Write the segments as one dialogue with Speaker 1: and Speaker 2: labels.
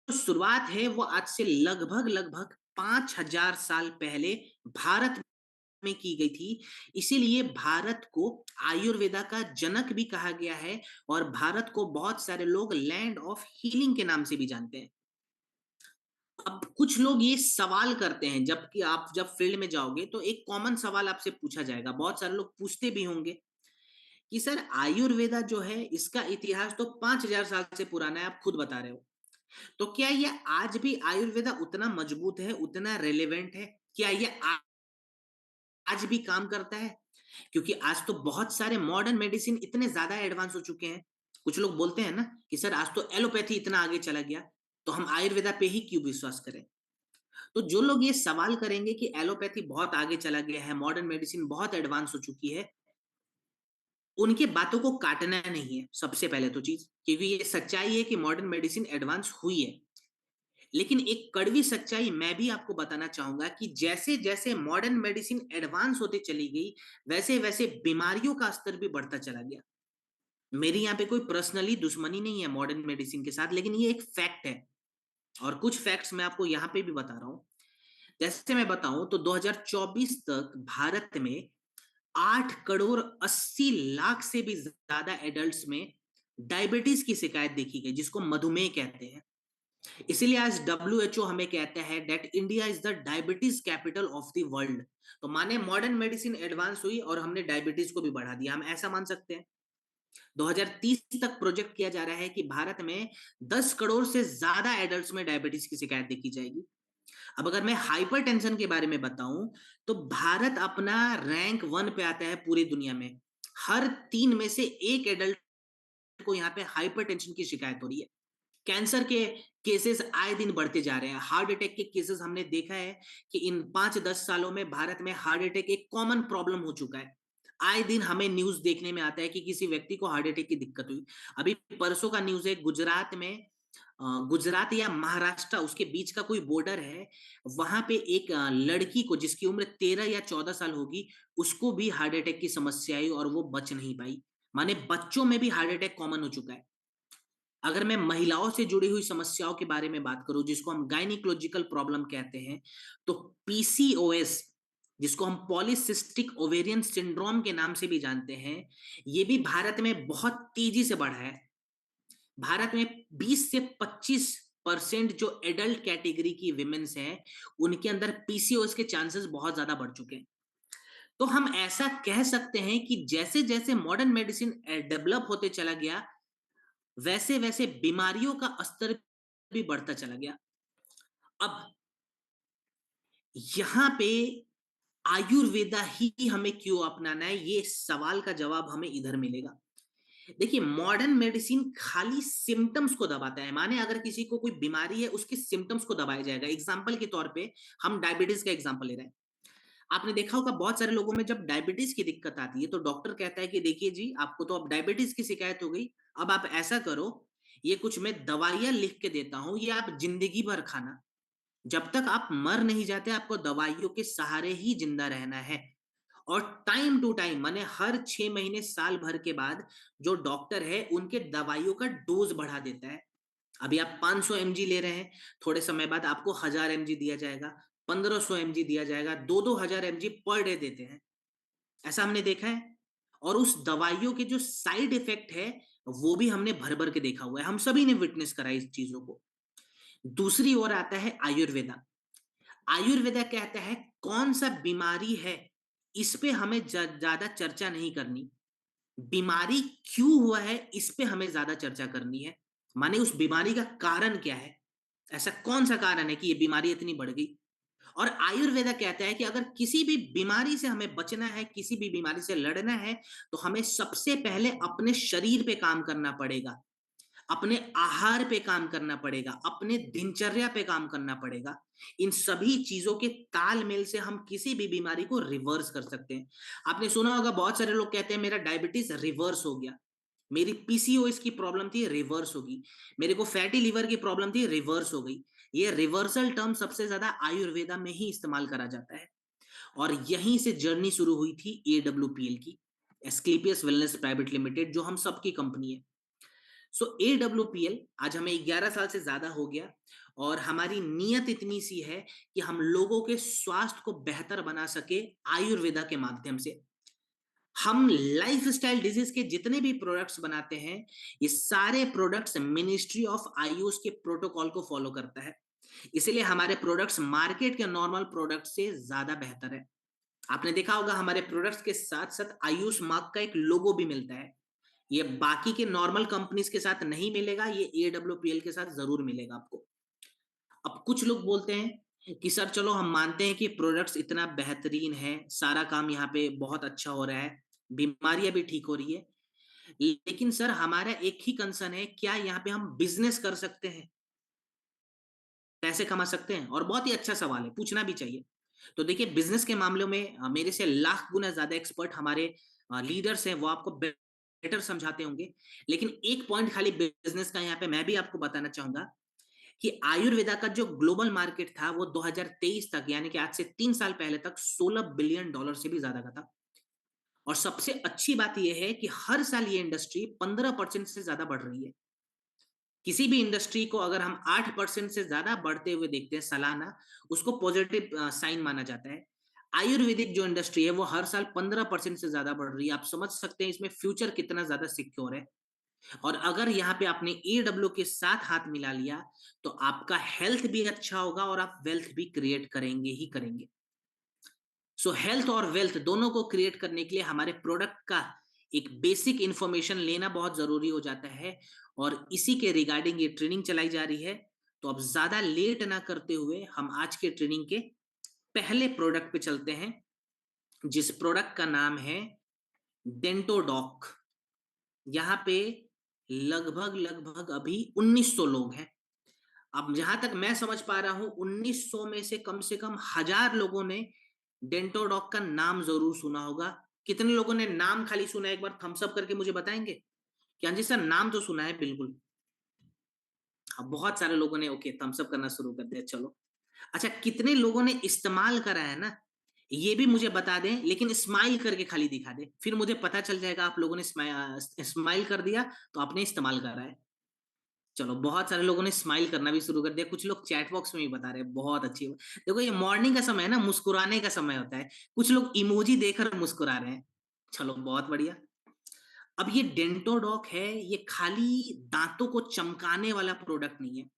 Speaker 1: शुरुआत है वो आज से लगभग लगभग 5,000 साल पहले भारत में की गई थी। इसीलिए भारत को आयुर्वेदा का जनक भी कहा गया है और भारत को बहुत सारे लोग लैंड ऑफ हीलिंग के नाम से भी जानते हैं। अब कुछ लोग ये सवाल करते हैं, जबकि आप जब फील्ड में जाओगे तो एक कॉमन सवाल आपसे पूछा जाएगा, बहुत सारे लोग पूछते भी होंगे कि सर आयुर्वेदा जो है इसका इतिहास तो 5,000 साल से पुराना है, आप खुद बता रहे हो। तो क्या ये आज भी आयुर्वेदा उतना मजबूत है, उतना रेलेवेंट है? क्या ये आज भी काम करता है? क्योंकि आज तो बहुत सारे मॉडर्न मेडिसिन इतने ज्यादा एडवांस हो चुके हैं। कुछ लोग बोलते हैं ना कि सर आज तो एलोपैथी इतना आगे चला गया, तो हम आयुर्वेदा पे ही क्यों विश्वास करें? तो जो लोग ये सवाल करेंगे कि एलोपैथी बहुत आगे चला गया है, मॉडर्न मेडिसिन बहुत एडवांस हो चुकी है, उनके बातों को काटना नहीं है सबसे पहले तो चीज, क्योंकि ये सच्चाई है कि मॉडर्न मेडिसिन एडवांस हुई है। लेकिन एक कड़वी सच्चाई मैं भी आपको बताना चाहूंगा कि जैसे जैसे मॉडर्न मेडिसिन एडवांस होते चली गई, वैसे वैसे बीमारियों का स्तर भी बढ़ता चला गया। मेरी यहाँ पे कोई पर्सनली दुश्मनी नहीं है मॉडर्न मेडिसिन के साथ, लेकिन ये एक फैक्ट है। और कुछ फैक्ट्स मैं आपको यहाँ पे भी बता रहा हूँ। जैसे मैं बताऊं तो 2024 तक भारत में 8 करोड़ 80 लाख से भी ज्यादा एडल्ट्स में डायबिटीज की शिकायत देखी गई, जिसको मधुमेह कहते हैं। इसीलिए आज WHO हमें कहता है that India is the diabetes capital of the world. तो माने मॉडर्न मेडिसिन एडवांस हुई और हमने डायबिटीज को भी बढ़ा दिया, हम ऐसा मान सकते हैं। 2030 तक प्रोजेक्ट किया जा रहा है कि भारत में 10 करोड़ से ज्यादा एडल्ट्स में डायबिटीज की शिकायत देखी जाएगी। अब अगर मैं हाइपरटेंशन के बारे में बताऊं तो भारत अपना रैंक 1 पे आता है पूरी दुनिया में। हर 3 में से एक एडल्ट को यहाँ पे हाइपरटेंशन की शिकायत हो रही है। कैंसर के केसेस आए दिन बढ़ते जा रहे हैं। हार्ट अटैक के केसेस हमने देखा है कि इन 5-10 सालों में भारत में हार्ट अटैक एक कॉमन प्रॉब्लम हो चुका है। आए दिन हमें न्यूज देखने में आता है कि किसी व्यक्ति को हार्ट अटैक की दिक्कत हुई। अभी परसों का न्यूज है, गुजरात में गुजरात या महाराष्ट्र उसके बीच का कोई बॉर्डर है, वहां पे एक लड़की को जिसकी उम्र 13 या 14 साल होगी, उसको भी हार्ट अटैक की समस्या आई और वो बच नहीं पाई। माने बच्चों में भी हार्ट अटैक कॉमन हो चुका है। अगर मैं महिलाओं से जुड़ी हुई समस्याओं के बारे में बात करूं, जिसको हम गायनिकोलॉजिकल प्रॉब्लम कहते हैं, तो PCOS, जिसको हम पॉलीसिस्टिक ओवेरियन सिंड्रोम के नाम से भी जानते हैं, ये भी भारत में बहुत तेजी से बढ़ा है। भारत में 20 से 25% जो एडल्ट कैटेगरी की विमेन्स हैं, उनके अंदर PCOS के चांसेस बहुत ज्यादा बढ़ चुके हैं। तो हम ऐसा कह सकते हैं कि जैसे जैसे मॉडर्न मेडिसिन डेवलप होते चला गया, वैसे वैसे बीमारियों का स्तर भी बढ़ता चला गया। अब यहां पे आयुर्वेदा ही हमें क्यों अपनाना है, ये सवाल का जवाब हमें इधर मिलेगा। देखिए, मॉडर्न मेडिसिन खाली सिम्टम्स को दबाता है। माने अगर किसी को कोई बीमारी है, उसके सिम्टम्स को दबाया जाएगा। एग्जाम्पल के तौर पे हम डायबिटीज का एग्जाम्पल ले रहे हैं। आपने देखा होगा बहुत सारे लोगों में जब डायबिटीज की दिक्कत आती है तो डॉक्टर कहता है कि देखिए जी, आपको तो अब डायबिटीज की शिकायत हो गई, अब आप ऐसा करो, ये कुछ मैं दवाइयां लिख के देता हूं, ये आप जिंदगी भर खाना। जब तक आप मर नहीं जाते, आपको दवाइयों के सहारे ही जिंदा रहना है। और टाइम टू टाइम, माने हर 6 महीने साल भर के बाद जो डॉक्टर है उनके दवाइयों का डोज बढ़ा देता है। अभी आप 500 mg ले रहे हैं, थोड़े समय बाद आपको 1000 mg दिया जाएगा, 1500 mg दिया जाएगा, 2-2 हजार mg पर डे देते हैं। ऐसा हमने देखा है। और उस दवाइयों के जो साइड इफेक्ट है, वो भी हमने भर भर के देखा हुआ है, हम सभी ने विटनेस करा इस चीजों को। दूसरी ओर आता है आयुर्वेदा। आयुर्वेदा कहता है कौन सा बीमारी है, इस पे हमें ज्यादा चर्चा नहीं करनी। बीमारी क्यों हुआ है, इस पे हमें ज्यादा चर्चा करनी है। माने उस बीमारी का कारण क्या है, ऐसा कौन सा कारण है कि ये बीमारी इतनी बढ़ गई। और आयुर्वेदा कहता है कि अगर किसी भी बीमारी से हमें बचना है, किसी भी बीमारी से लड़ना है, तो हमें सबसे पहले अपने शरीर पे काम करना पड़ेगा, अपने आहार पे काम करना पड़ेगा, अपने दिनचर्या पे काम करना पड़ेगा। इन सभी चीजों के तालमेल से हम किसी भी बीमारी को रिवर्स कर सकते हैं। आपने सुना होगा बहुत सारे लोग कहते हैं मेरा डायबिटीज रिवर्स हो गया, मेरी PCOS की प्रॉब्लम थी रिवर्स होगी, मेरे को फैटी लिवर की प्रॉब्लम थी रिवर्स हो गई। ये रिवर्सल टर्म सबसे ज्यादा आयुर्वेदा में ही इस्तेमाल करा जाता है। और यहीं से जर्नी शुरू हुई थी AWPL की, एस्क्लेपियस वेलनेस प्राइवेट लिमिटेड, जो हम सबकी कंपनी है। सो AWPL आज हमें 11 साल से ज्यादा हो गया और हमारी नीयत इतनी सी है कि हम लोगों के स्वास्थ्य को बेहतर बना सके आयुर्वेदा के माध्यम से। हम लाइफ स्टाइल डिजीज के जितने भी प्रोडक्ट्स बनाते हैं, ये सारे प्रोडक्ट्स मिनिस्ट्री ऑफ आयुष के प्रोटोकॉल को फॉलो करता है। इसीलिए हमारे प्रोडक्ट्स मार्केट के नॉर्मल प्रोडक्ट से ज्यादा बेहतर है। आपने देखा होगा हमारे प्रोडक्ट्स के साथ साथ आयुष मार्क का एक लोगो भी मिलता है। ये बाकी के नॉर्मल कंपनीज के साथ नहीं मिलेगा, ये AWPL के साथ जरूर मिलेगा आपको। अब कुछ लोग बोलते हैं कि सर चलो हम मानते हैं कि प्रोडक्ट्स इतना बेहतरीन है, सारा काम यहाँ पे बहुत अच्छा हो रहा है, बीमारियां भी ठीक हो रही है, लेकिन सर हमारा एक ही कंसर्न है, क्या यहाँ पे हम बिजनेस कर सकते हैं, पैसे कमा सकते हैं? और बहुत ही अच्छा सवाल है, पूछना भी चाहिए। तो देखिए बिजनेस के मामलों में मेरे से लाख गुना ज्यादा एक्सपर्ट हमारे लीडर्स हैं, वो आपको बेटर समझाते होंगे। लेकिन एक पॉइंट खाली बिजनेस का यहाँ पे मैं भी आपको बताना चाहूंगा कि आयुर्वेदा का जो ग्लोबल मार्केट था वो 2023 तक, यानी कि आज से 3 साल पहले तक, $16 बिलियन से भी ज्यादा का था। और सबसे अच्छी बात यह है कि हर साल ये इंडस्ट्री 15% से ज्यादा बढ़ रही है। किसी भी इंडस्ट्री को अगर हम 8% से ज्यादा बढ़ते हुए देखते हैं सालाना, उसको पॉजिटिव साइन माना जाता है। आयुर्वेदिक जो इंडस्ट्री है वो हर साल 15% से ज्यादा बढ़ रही है। आप समझ सकते हैं इसमें फ्यूचर कितना ज्यादा सिक्योर है। और अगर यहाँ पे आपने AW के साथ हाथ मिला लिया तो आपका हेल्थ भी अच्छा होगा और आप वेल्थ भी क्रिएट करेंगे ही करेंगे। सो हेल्थ और वेल्थ दोनों को क्रिएट करने के लिए हमारे प्रोडक्ट का एक बेसिक इंफॉर्मेशन लेना बहुत जरूरी हो जाता है, और इसी के रिगार्डिंग ये ट्रेनिंग चलाई जा रही है। तो अब ज्यादा लेट ना करते हुए हम आज के ट्रेनिंग के पहले प्रोडक्ट पे चलते हैं, जिस प्रोडक्ट का नाम है डेंटोडॉक। यहाँ पे लगभग लगभग अभी 1900 लोग हैं। अब जहां तक मैं समझ पा रहा हूं 1900 में से कम 1000 लोगों ने डेंटोडॉक का नाम जरूर सुना होगा। कितने लोगों ने नाम खाली सुना है, एक बार थम्स अप करके मुझे बताएंगे कि हाँ जी सर नाम तो सुना है बिल्कुल। अब बहुत सारे लोगों ने ओके थम्स अप करना शुरू कर दिया, चलो। अच्छा, कितने लोगों ने इस्तेमाल करा है ना, ये भी मुझे बता दें, लेकिन स्माइल करके खाली दिखा दे, फिर मुझे पता चल जाएगा आप लोगों ने स्माइल कर दिया तो आपने इस्तेमाल करा है। चलो, बहुत सारे लोगों ने स्माइल करना भी शुरू कर दिया, कुछ लोग चैट बॉक्स में भी बता रहे हैं, बहुत अच्छी बात। देखो ये मॉर्निंग का समय है ना, मुस्कुराने का समय होता है, कुछ लोग इमोजी देकर मुस्कुरा रहे हैं। चलो बहुत बढ़िया। अब ये डेंटोडॉक है, ये खाली दांतों को चमकाने वाला प्रोडक्ट नहीं है,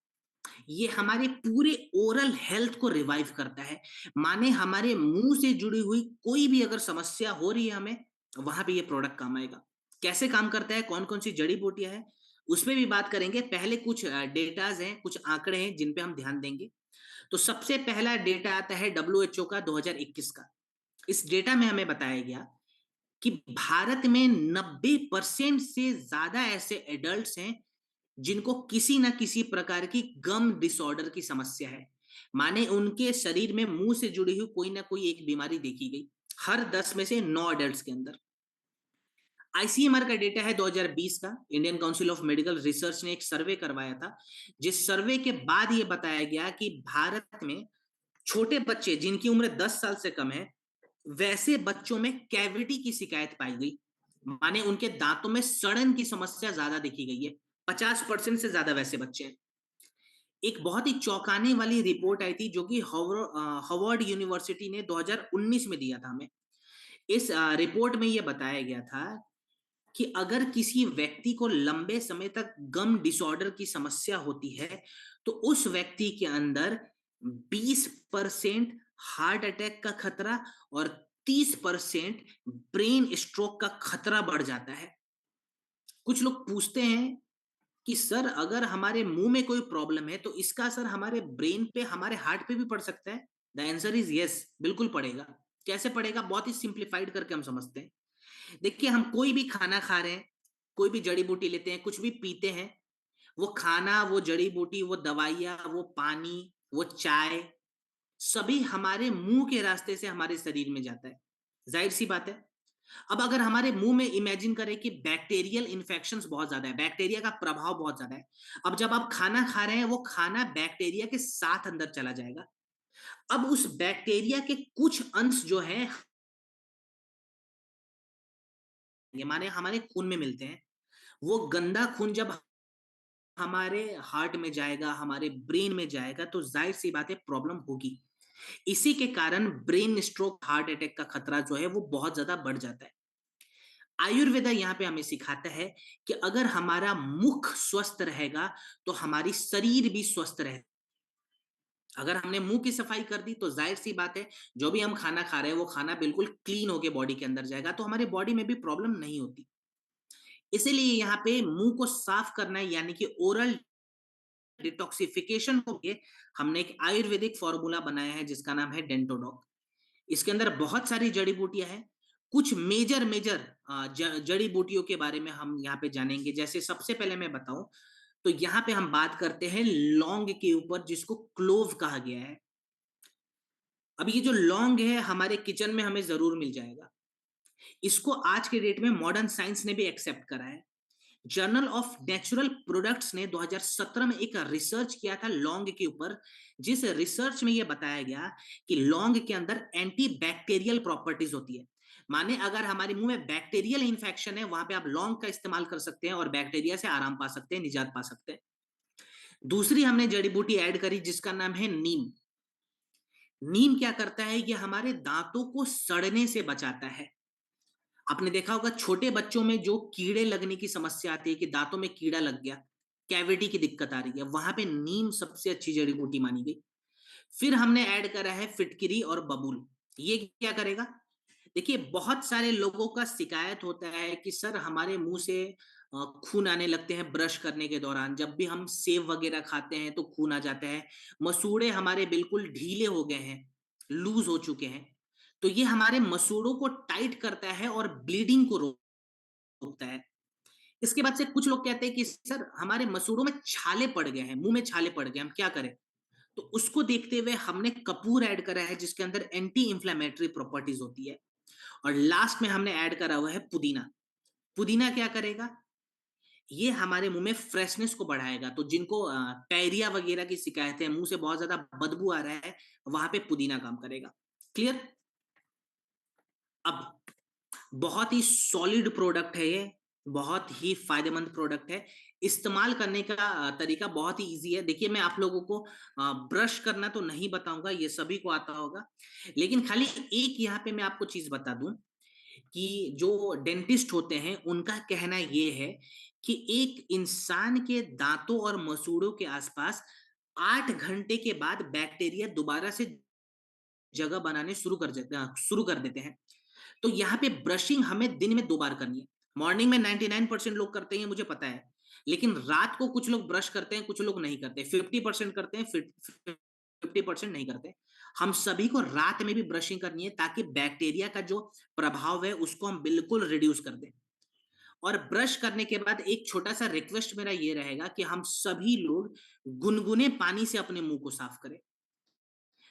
Speaker 1: ये हमारे पूरे ओरल हेल्थ को रिवाइव करता है। माने हमारे मुंह से जुड़ी हुई कोई भी अगर समस्या हो रही है हमें, वहां पे ये प्रोडक्ट काम आएगा। कैसे काम करता है, कौन कौन सी जड़ी बूटियां हैं, उसमें भी बात करेंगे। पहले कुछ डेटाज हैं, कुछ आंकड़े हैं जिन पे हम ध्यान देंगे। तो सबसे पहला डेटा आता है WHO का 2021 का। इस डेटा में हमें बताया गया कि भारत में 90% से ज्यादा ऐसे एडल्ट्स हैं जिनको किसी ना किसी प्रकार की गम डिसऑर्डर की समस्या है। माने उनके शरीर में मुंह से जुड़ी हुई कोई ना कोई एक बीमारी देखी गई, हर 10 में से 9 एडल्ट्स के अंदर। ICMR का डेटा है 2020 का, Indian council of medical research ने एक सर्वे करवाया था, जिस सर्वे के बाद यह बताया गया कि भारत में छोटे बच्चे जिनकी उम्र 10 साल से कम है, वैसे बच्चों में कैविटी की शिकायत पाई गई। माने उनके दांतों में सड़न की समस्या ज्यादा देखी गई है, 50% से ज्यादा वैसे बच्चे हैं। एक बहुत ही चौंकाने वाली रिपोर्ट आई थी जो कि हार्वर्ड यूनिवर्सिटी ने 2019 में दिया था हमें। इस रिपोर्ट में यह बताया गया था कि अगर किसी व्यक्ति को लंबे समय तक गम डिसऑर्डर की समस्या होती है तो उस व्यक्ति के अंदर 20% हार्ट अटैक का खतरा और 30% ब्रेन स्ट्रोक का खतरा बढ़ जाता है। कुछ लोग पूछते हैं कि सर अगर हमारे मुंह में कोई प्रॉब्लम है तो इसका असर हमारे ब्रेन पे, हमारे हार्ट पे भी पड़ सकता है? द आंसर इज यस, बिल्कुल पड़ेगा। कैसे पड़ेगा, बहुत ही सिंप्लीफाइड करके हम समझते हैं। देखिए, हम कोई भी खाना खा रहे हैं, कोई भी जड़ी बूटी लेते हैं, कुछ भी पीते हैं, वो खाना, वो जड़ी बूटी, वो दवाइयाँ, वो पानी, वो चाय, सभी हमारे मुंह के रास्ते से हमारे शरीर में जाता है। जाहिर सी बात है। अब अगर हमारे मुंह में इमेजिन करें कि बैक्टीरियल इन्फेक्शंस बहुत ज्यादा है, बैक्टीरिया का प्रभाव बहुत ज्यादा है, अब जब आप खाना खा रहे हैं वो खाना बैक्टीरिया के साथ अंदर चला जाएगा। अब उस बैक्टीरिया के कुछ अंश जो है, ये माने हमारे खून में मिलते हैं, वो गंदा खून जब हमारे हार्ट में जाएगा, हमारे ब्रेन में जाएगा, तो जाहिर सी बात है प्रॉब्लम होगी। इसी के कारण ब्रेन स्ट्रोक, हार्ट अटैक का खतरा जो है वो बहुत ज्यादा बढ़ जाता है। आयुर्वेदा यहाँ पे हमें सिखाता है कि अगर हमारा मुख स्वस्थ रहेगा तो हमारी शरीर भी स्वस्थ रहेगा। अगर हमने मुंह की सफाई कर दी तो जाहिर सी बात है जो भी हम खाना खा रहे हैं वो खाना बिल्कुल क्लीन होके बॉडी के अंदर जाएगा, तो हमारी बॉडी में भी प्रॉब्लम नहीं होती। इसीलिए यहाँ पे मुंह को साफ करना है, यानी कि ओरल डिटॉक्सिफिकेशन को के हमने एक आयुर्वेदिक फॉर्मूला बनाया है जिसका नाम है डेंटोडॉक। इसके अंदर बहुत सारी जड़ी बूटियां हैं। कुछ मेजर मेजर जड़ी बूटियों के बारे में हम यहाँ पे जानेंगे। जैसे सबसे पहले मैं बताऊं तो यहाँ पे हम बात करते हैं लौंग के ऊपर, जिसको क्लोव कहा गया है। अब ये जो लौंग है हमारे किचन में हमें जरूर मिल जाएगा। इसको आज के डेट में मॉडर्न साइंस ने भी एक्सेप्ट करा है। जर्नल ऑफ नेचुरल प्रोडक्ट्स ने 2017 में एक रिसर्च किया था लौंग के ऊपर, जिस रिसर्च में यह बताया गया कि लौंग के अंदर एंटी बैक्टीरियल प्रॉपर्टीज होती है। माने अगर हमारे मुंह में बैक्टीरियल इंफेक्शन है, वहां पे आप लौंग का इस्तेमाल कर सकते हैं और बैक्टीरिया से आराम पा सकते हैं, निजात पा सकते हैं। दूसरी हमने जड़ी बूटी ऐड करी जिसका नाम है नीम। नीम क्या करता है, ये हमारे दांतों को सड़ने से बचाता है। आपने देखा होगा छोटे बच्चों में जो कीड़े लगने की समस्या आती है कि दांतों में कीड़ा लग गया, कैविटी की दिक्कत आ रही है, वहां पे नीम सबसे अच्छी जड़ी बूटी मानी गई। फिर हमने ऐड करा है फिटकिरी और बबूल। ये क्या करेगा? देखिए बहुत सारे लोगों का शिकायत होता है कि सर हमारे मुंह से खून आने लगते हैं ब्रश करने के दौरान, जब भी हम सेव वगैरह खाते हैं तो खून आ जाता है, मसूड़े हमारे बिल्कुल ढीले हो गए हैं, लूज हो चुके हैं। तो ये हमारे मसूड़ों को टाइट करता है और ब्लीडिंग को रोकता है। इसके बाद से कुछ लोग कहते हैं कि सर हमारे मसूड़ों में छाले पड़ गए हैं, मुंह में छाले पड़ गए, हम क्या करें? तो उसको देखते हुए हमने कपूर ऐड करा है जिसके अंदर एंटी इंफ्लेमेटरी प्रॉपर्टीज होती है। और लास्ट में हमने ऐड करा हुआ है पुदीना। पुदीना क्या करेगा? ये हमारे मुंह में फ्रेशनेस को बढ़ाएगा। तो जिनको डायरिया वगैरह की शिकायत है, मुंह से बहुत ज्यादा बदबू आ रहा है, वहां पे पुदीना काम करेगा। क्लियर? अब बहुत ही सॉलिड प्रोडक्ट है ये, बहुत ही फायदेमंद प्रोडक्ट है। इस्तेमाल करने का तरीका बहुत ही इजी है। देखिए मैं आप लोगों को ब्रश करना तो नहीं बताऊंगा, ये सभी को आता होगा, लेकिन खाली एक यहाँ पे मैं आपको चीज बता दूं कि जो डेंटिस्ट होते हैं उनका कहना ये है कि एक इंसान के दांतों और मसूड़ों के आसपास 8 घंटे के बाद बैक्टीरिया दोबारा से जगह बनाने शुरू कर देते हैं। तो यहाँ पे ब्रशिंग हमें दिन में 2 बार करनी है। मॉर्निंग में 99% लोग करते हैं, मुझे पता है, लेकिन रात को कुछ लोग ब्रश करते हैं, कुछ लोग नहीं करते। 50% करते हैं, 50% नहीं करते। हम सभी को रात में भी ब्रशिंग करनी है ताकि बैक्टीरिया का जो प्रभाव है उसको हम बिल्कुल रिड्यूस कर दें। और ब्रश करने के बाद एक छोटा सा रिक्वेस्ट मेरा ये रहेगा कि हम सभी लोग गुनगुने पानी से अपने मुंह को साफ करें।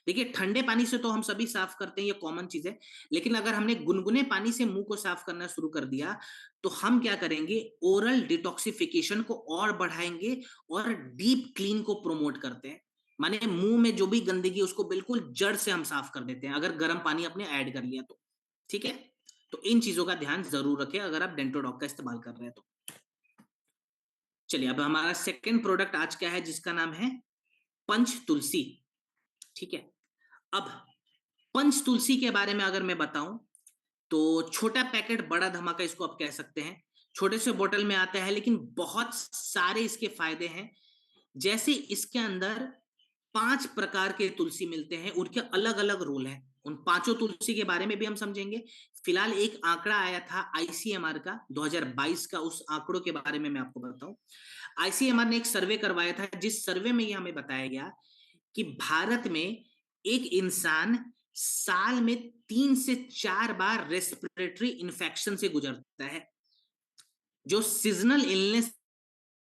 Speaker 1: देखिए ठंडे पानी से तो हम सभी साफ करते हैं, ये कॉमन चीज है, लेकिन अगर हमने गुनगुने पानी से मुंह को साफ करना शुरू कर दिया तो हम क्या करेंगे, ओरल डिटॉक्सिफिकेशन को और बढ़ाएंगे और डीप क्लीन को प्रमोट करते हैं। माने मुंह में जो भी गंदगी उसको बिल्कुल जड़ से हम साफ कर देते हैं अगर गर्म पानी अपने ऐड कर लिया तो। ठीक है? तो इन चीजों का ध्यान जरूर रखें अगर आप डेंटोडॉक का इस्तेमाल कर रहे हैं तो। चलिए अब हमारा सेकेंड प्रोडक्ट आज क्या है, जिसका नाम है पंच तुलसी। ठीक है? अब पंच तुलसी के बारे में अगर मैं बताऊं तो छोटा पैकेट बड़ा धमाका इसको आप कह सकते हैं। छोटे से बोतल में आता है लेकिन बहुत सारे इसके फायदे हैं। जैसे इसके अंदर 5 प्रकार के तुलसी मिलते हैं, उनके अलग अलग रोल हैं। उन पांचों तुलसी के बारे में भी हम समझेंगे। फिलहाल एक आंकड़ा आया था आईसीएमआर का 2022 का, उस आंकड़ों के बारे में मैं आपको बताऊं। आईसीएमआर ने एक सर्वे करवाया था जिस सर्वे में ये हमें बताया गया कि भारत में एक इंसान साल में 3 से 4 बार रेस्पिरेटरी इन्फेक्शन से गुजरता है। जो सीजनल इलनेस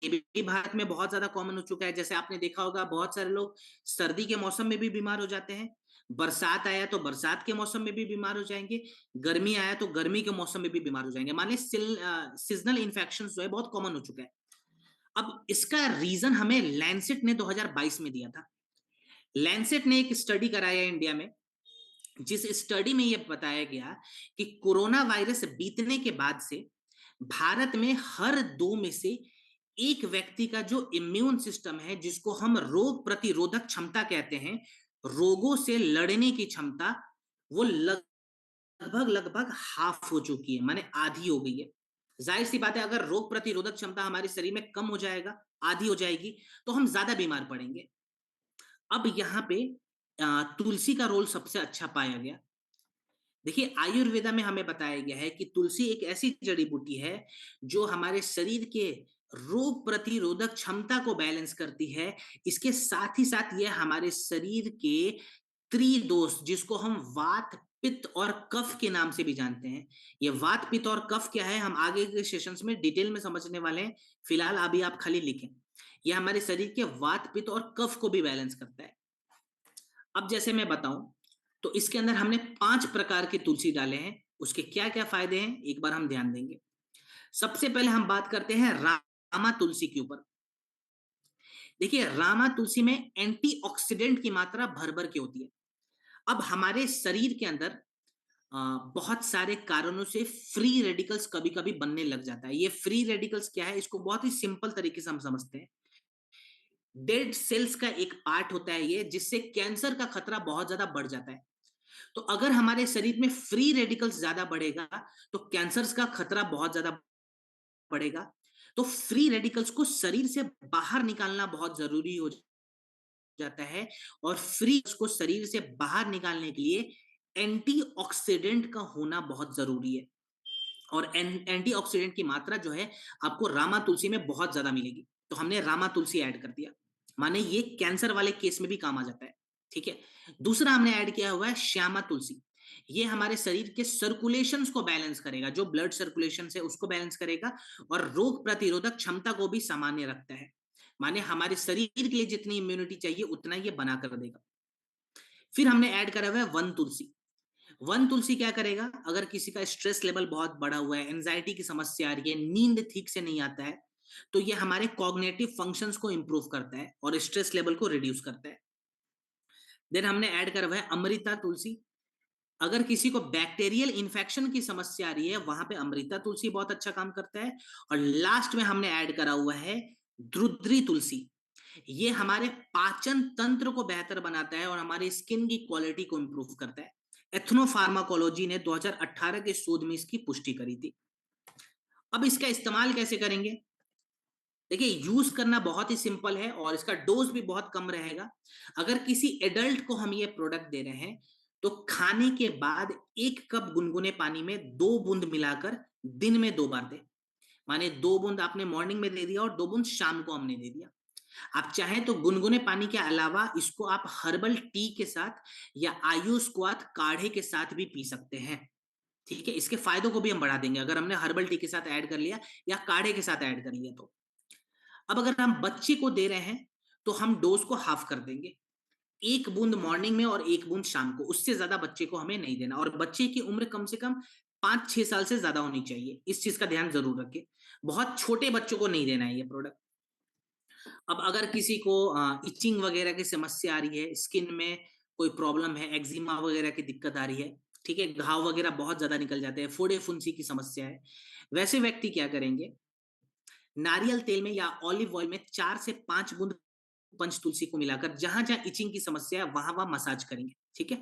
Speaker 1: भी भारत में बहुत ज्यादा कॉमन हो चुका है। जैसे आपने देखा होगा बहुत सारे लोग सर्दी के मौसम में भी बीमार हो जाते हैं, बरसात आया तो बरसात के मौसम में भी बीमार हो जाएंगे, गर्मी आया तो गर्मी के मौसम में भी बीमार हो जाएंगे। माने सीजनल इन्फेक्शन जो है बहुत कॉमन हो चुका है। अब इसका रीजन हमें लैंसेट ने 2022 में दिया था। लैंसेट ने एक स्टडी कराया इंडिया में, जिस स्टडी में यह बताया गया कि कोरोना वायरस बीतने के बाद से भारत में हर 2 में से एक व्यक्ति का जो इम्यून सिस्टम है, जिसको हम रोग प्रतिरोधक क्षमता कहते हैं, रोगों से लड़ने की क्षमता, वो लगभग लगभग हाफ हो चुकी है, माने आधी हो गई है। जाहिर सी बात है, अगर रोग प्रतिरोधक क्षमता हमारे शरीर में कम हो जाएगा, आधी हो जाएगी, तो हम ज्यादा बीमार पड़ेंगे। अब यहाँ पे तुलसी का रोल सबसे अच्छा पाया गया। देखिए, आयुर्वेदा में हमें बताया गया है कि तुलसी एक ऐसी जड़ी बूटी है जो हमारे शरीर के रोग प्रतिरोधक क्षमता को बैलेंस करती है। इसके साथ ही साथ यह हमारे शरीर के त्रिदोष, जिसको हम वात, पित्त और कफ के नाम से भी जानते हैं। ये वात, पित्त और कफ क्या है, हम आगे के सेशंस में डिटेल में समझने वाले हैं। फिलहाल अभी आप खाली लिखें। यह हमारे शरीर के वात, पित्त और कफ को भी बैलेंस करता है। अब जैसे मैं बताऊं, तो इसके अंदर हमने 5 प्रकार के तुलसी डाले हैं। उसके क्या क्या फायदे हैं, एक बार हम ध्यान देंगे। सबसे पहले हम बात करते हैं रामा तुलसी के ऊपर। देखिए, रामा तुलसी में एंटीऑक्सीडेंट की मात्रा भर भर के होती है। अब हमारे शरीर के अंदर बहुत सारे कारणों से फ्री रेडिकल्स कभी कभी बनने लग जाता है। ये फ्री रेडिकल्स क्या है, इसको बहुत ही सिंपल तरीके से हम समझते हैं। डेड सेल्स का एक पार्ट होता है ये, जिससे कैंसर का खतरा बहुत ज्यादा बढ़ जाता है। तो अगर हमारे शरीर में फ्री रेडिकल्स ज्यादा बढ़ेगा, तो कैंसर का खतरा बहुत ज्यादा बढ़ेगा। तो फ्री रेडिकल्स को शरीर से बाहर निकालना बहुत जरूरी हो जाता है। और फ्री को शरीर से बाहर निकालने के लिए एंटीऑक्सीडेंट का होना बहुत जरूरी है। और एंटीऑक्सीडेंट की मात्रा जो है, आपको रामा तुलसी में बहुत ज्यादा मिलेगी। तो हमने रामा तुलसी ऐड कर दिया, माने ये कैंसर वाले केस में भी काम आ जाता है। ठीक है। दूसरा हमने ऐड किया हुआ है श्यामा तुलसी। ये हमारे शरीर के सर्कुलेशंस को बैलेंस करेगा, जो ब्लड सर्कुलेशन है उसको बैलेंस करेगा, और रोग प्रतिरोधक क्षमता को भी सामान्य रखता है। माने हमारे शरीर के लिए जितनी इम्यूनिटी चाहिए उतना ये बना कर देगा। फिर हमने ऐड करा हुआ है वन तुलसी। वन तुलसी क्या करेगा, अगर किसी का स्ट्रेस लेवल बहुत बढ़ा हुआ है, एंजाइटी की समस्या आ रही है, नींद ठीक से नहीं आता है, तो ये हमारे कॉग्निटिव फंक्शंस को इंप्रूव करता है और स्ट्रेस लेवल को रिड्यूस करता है। देन हमने ऐड करा हुआ है अमृता तुलसी। अगर किसी को बैक्टीरियल इन्फेक्शन की समस्या आ रही है, वहां पे अमृता तुलसी बहुत अच्छा काम करता है। और लास्ट में हमने ऐड करा हुआ है द्रुद्री तुलसी। ये हमारे पाचन तंत्र को बेहतर बनाता है और हमारी स्किन की क्वालिटी को इंप्रूव करता है। एथनोफार्माकोलॉजी ने 2018 के शोध में इसकी पुष्टि करी थी। अब इसका इस्तेमाल कैसे करेंगे? देखिए, यूज करना बहुत ही सिंपल है और इसका डोज भी बहुत कम रहेगा। अगर किसी एडल्ट को हम ये प्रोडक्ट दे रहे हैं, तो खाने के बाद 1 कप गुनगुने पानी में 2 बूंद मिलाकर दिन में 2 बार दे। माने 2 बूंद आपने मॉर्निंग में दे दिया और 2 बूंद शाम को हमने दे दिया। आप चाहें तो गुनगुने पानी के अलावा इसको आप हर्बल टी के साथ या आयुष्वाद काढ़े के साथ भी पी सकते हैं। ठीक है, इसके फायदों को भी हम बढ़ा देंगे अगर हमने हर्बल टी के साथ ऐड कर लिया या काढ़े के साथ ऐड कर लिया तो। अब अगर हम बच्चे को दे रहे हैं, तो हम डोज को हाफ कर देंगे। 1 बूंद मॉर्निंग में और 1 बूंद शाम को, उससे ज्यादा बच्चे को हमें नहीं देना। और बच्चे की उम्र कम से कम 5-6 साल से ज्यादा होनी चाहिए, इस चीज का ध्यान जरूर रखें। बहुत छोटे बच्चों को नहीं देना है ये प्रोडक्ट। अब अगर किसी को इचिंग वगैरह की समस्या आ रही है, स्किन में कोई प्रॉब्लम है, एक्जिमा वगैरह की दिक्कत आ रही है, ठीक है, घाव वगैरह बहुत ज्यादा निकल जाते हैं, फोड़े फुंसी की समस्या है, वैसे व्यक्ति क्या करेंगे, नारियल तेल में या ऑलिव ऑयल में 4 से 5 बूंद पंच तुलसी को मिलाकर जहां जहां इचिंग की समस्या है वहां वहां मसाज करेंगे। ठीक है।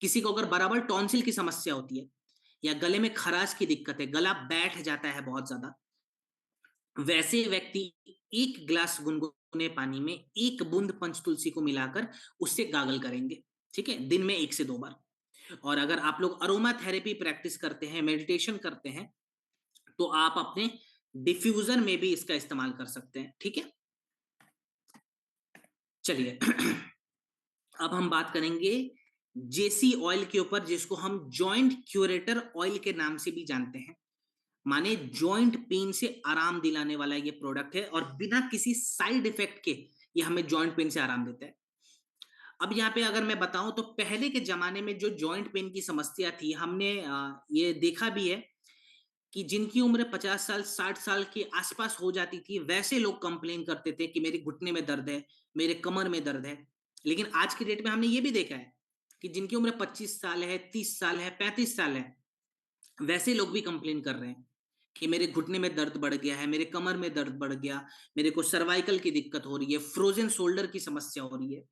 Speaker 1: किसी को अगर बराबर टॉन्सिल की समस्या होती है या गले में खराश की दिक्कत है, गला बैठ जाता है बहुत ज्यादा, वैसे व्यक्ति 1 गिलास गुनगुने पानी में 1 बूंद पंच तुलसी को मिलाकर उससे गागल करेंगे। ठीक है, दिन में 1 से 2 बार। और अगर आप लोग अरोमा थेरेपी प्रैक्टिस करते हैं, मेडिटेशन करते हैं, तो आप अपने डिफ्यूजर में भी इसका इस्तेमाल कर सकते हैं। ठीक है, चलिए अब हम बात करेंगे जेसी ऑयल के ऊपर, जिसको हम जॉइंट क्यूरेटर ऑयल के नाम से भी जानते हैं। माने जॉइंट पेन से आराम दिलाने वाला ये प्रोडक्ट है और बिना किसी साइड इफेक्ट के ये हमें जॉइंट पेन से आराम देता है। अब यहाँ पे अगर मैं बताऊं, तो पहले के जमाने में जो जॉइंट पेन की समस्या थी, हमने ये देखा भी है कि जिनकी उम्र 50 साल 60 साल के आसपास हो जाती थी, वैसे लोग कंप्लेन करते थे कि मेरे घुटने में दर्द है, मेरे कमर में दर्द है। लेकिन आज की डेट में हमने ये भी देखा है कि जिनकी उम्र 25 साल है, 30 साल है, 35 साल है, वैसे लोग भी कंप्लेन कर रहे हैं। कि मेरे घुटने में दर्द बढ़ गया है, मेरे कमर में दर्द बढ़ गया, मेरे को सर्वाइकल की दिक्कत हो रही है, फ्रोजन शोल्डर की समस्या हो रही है।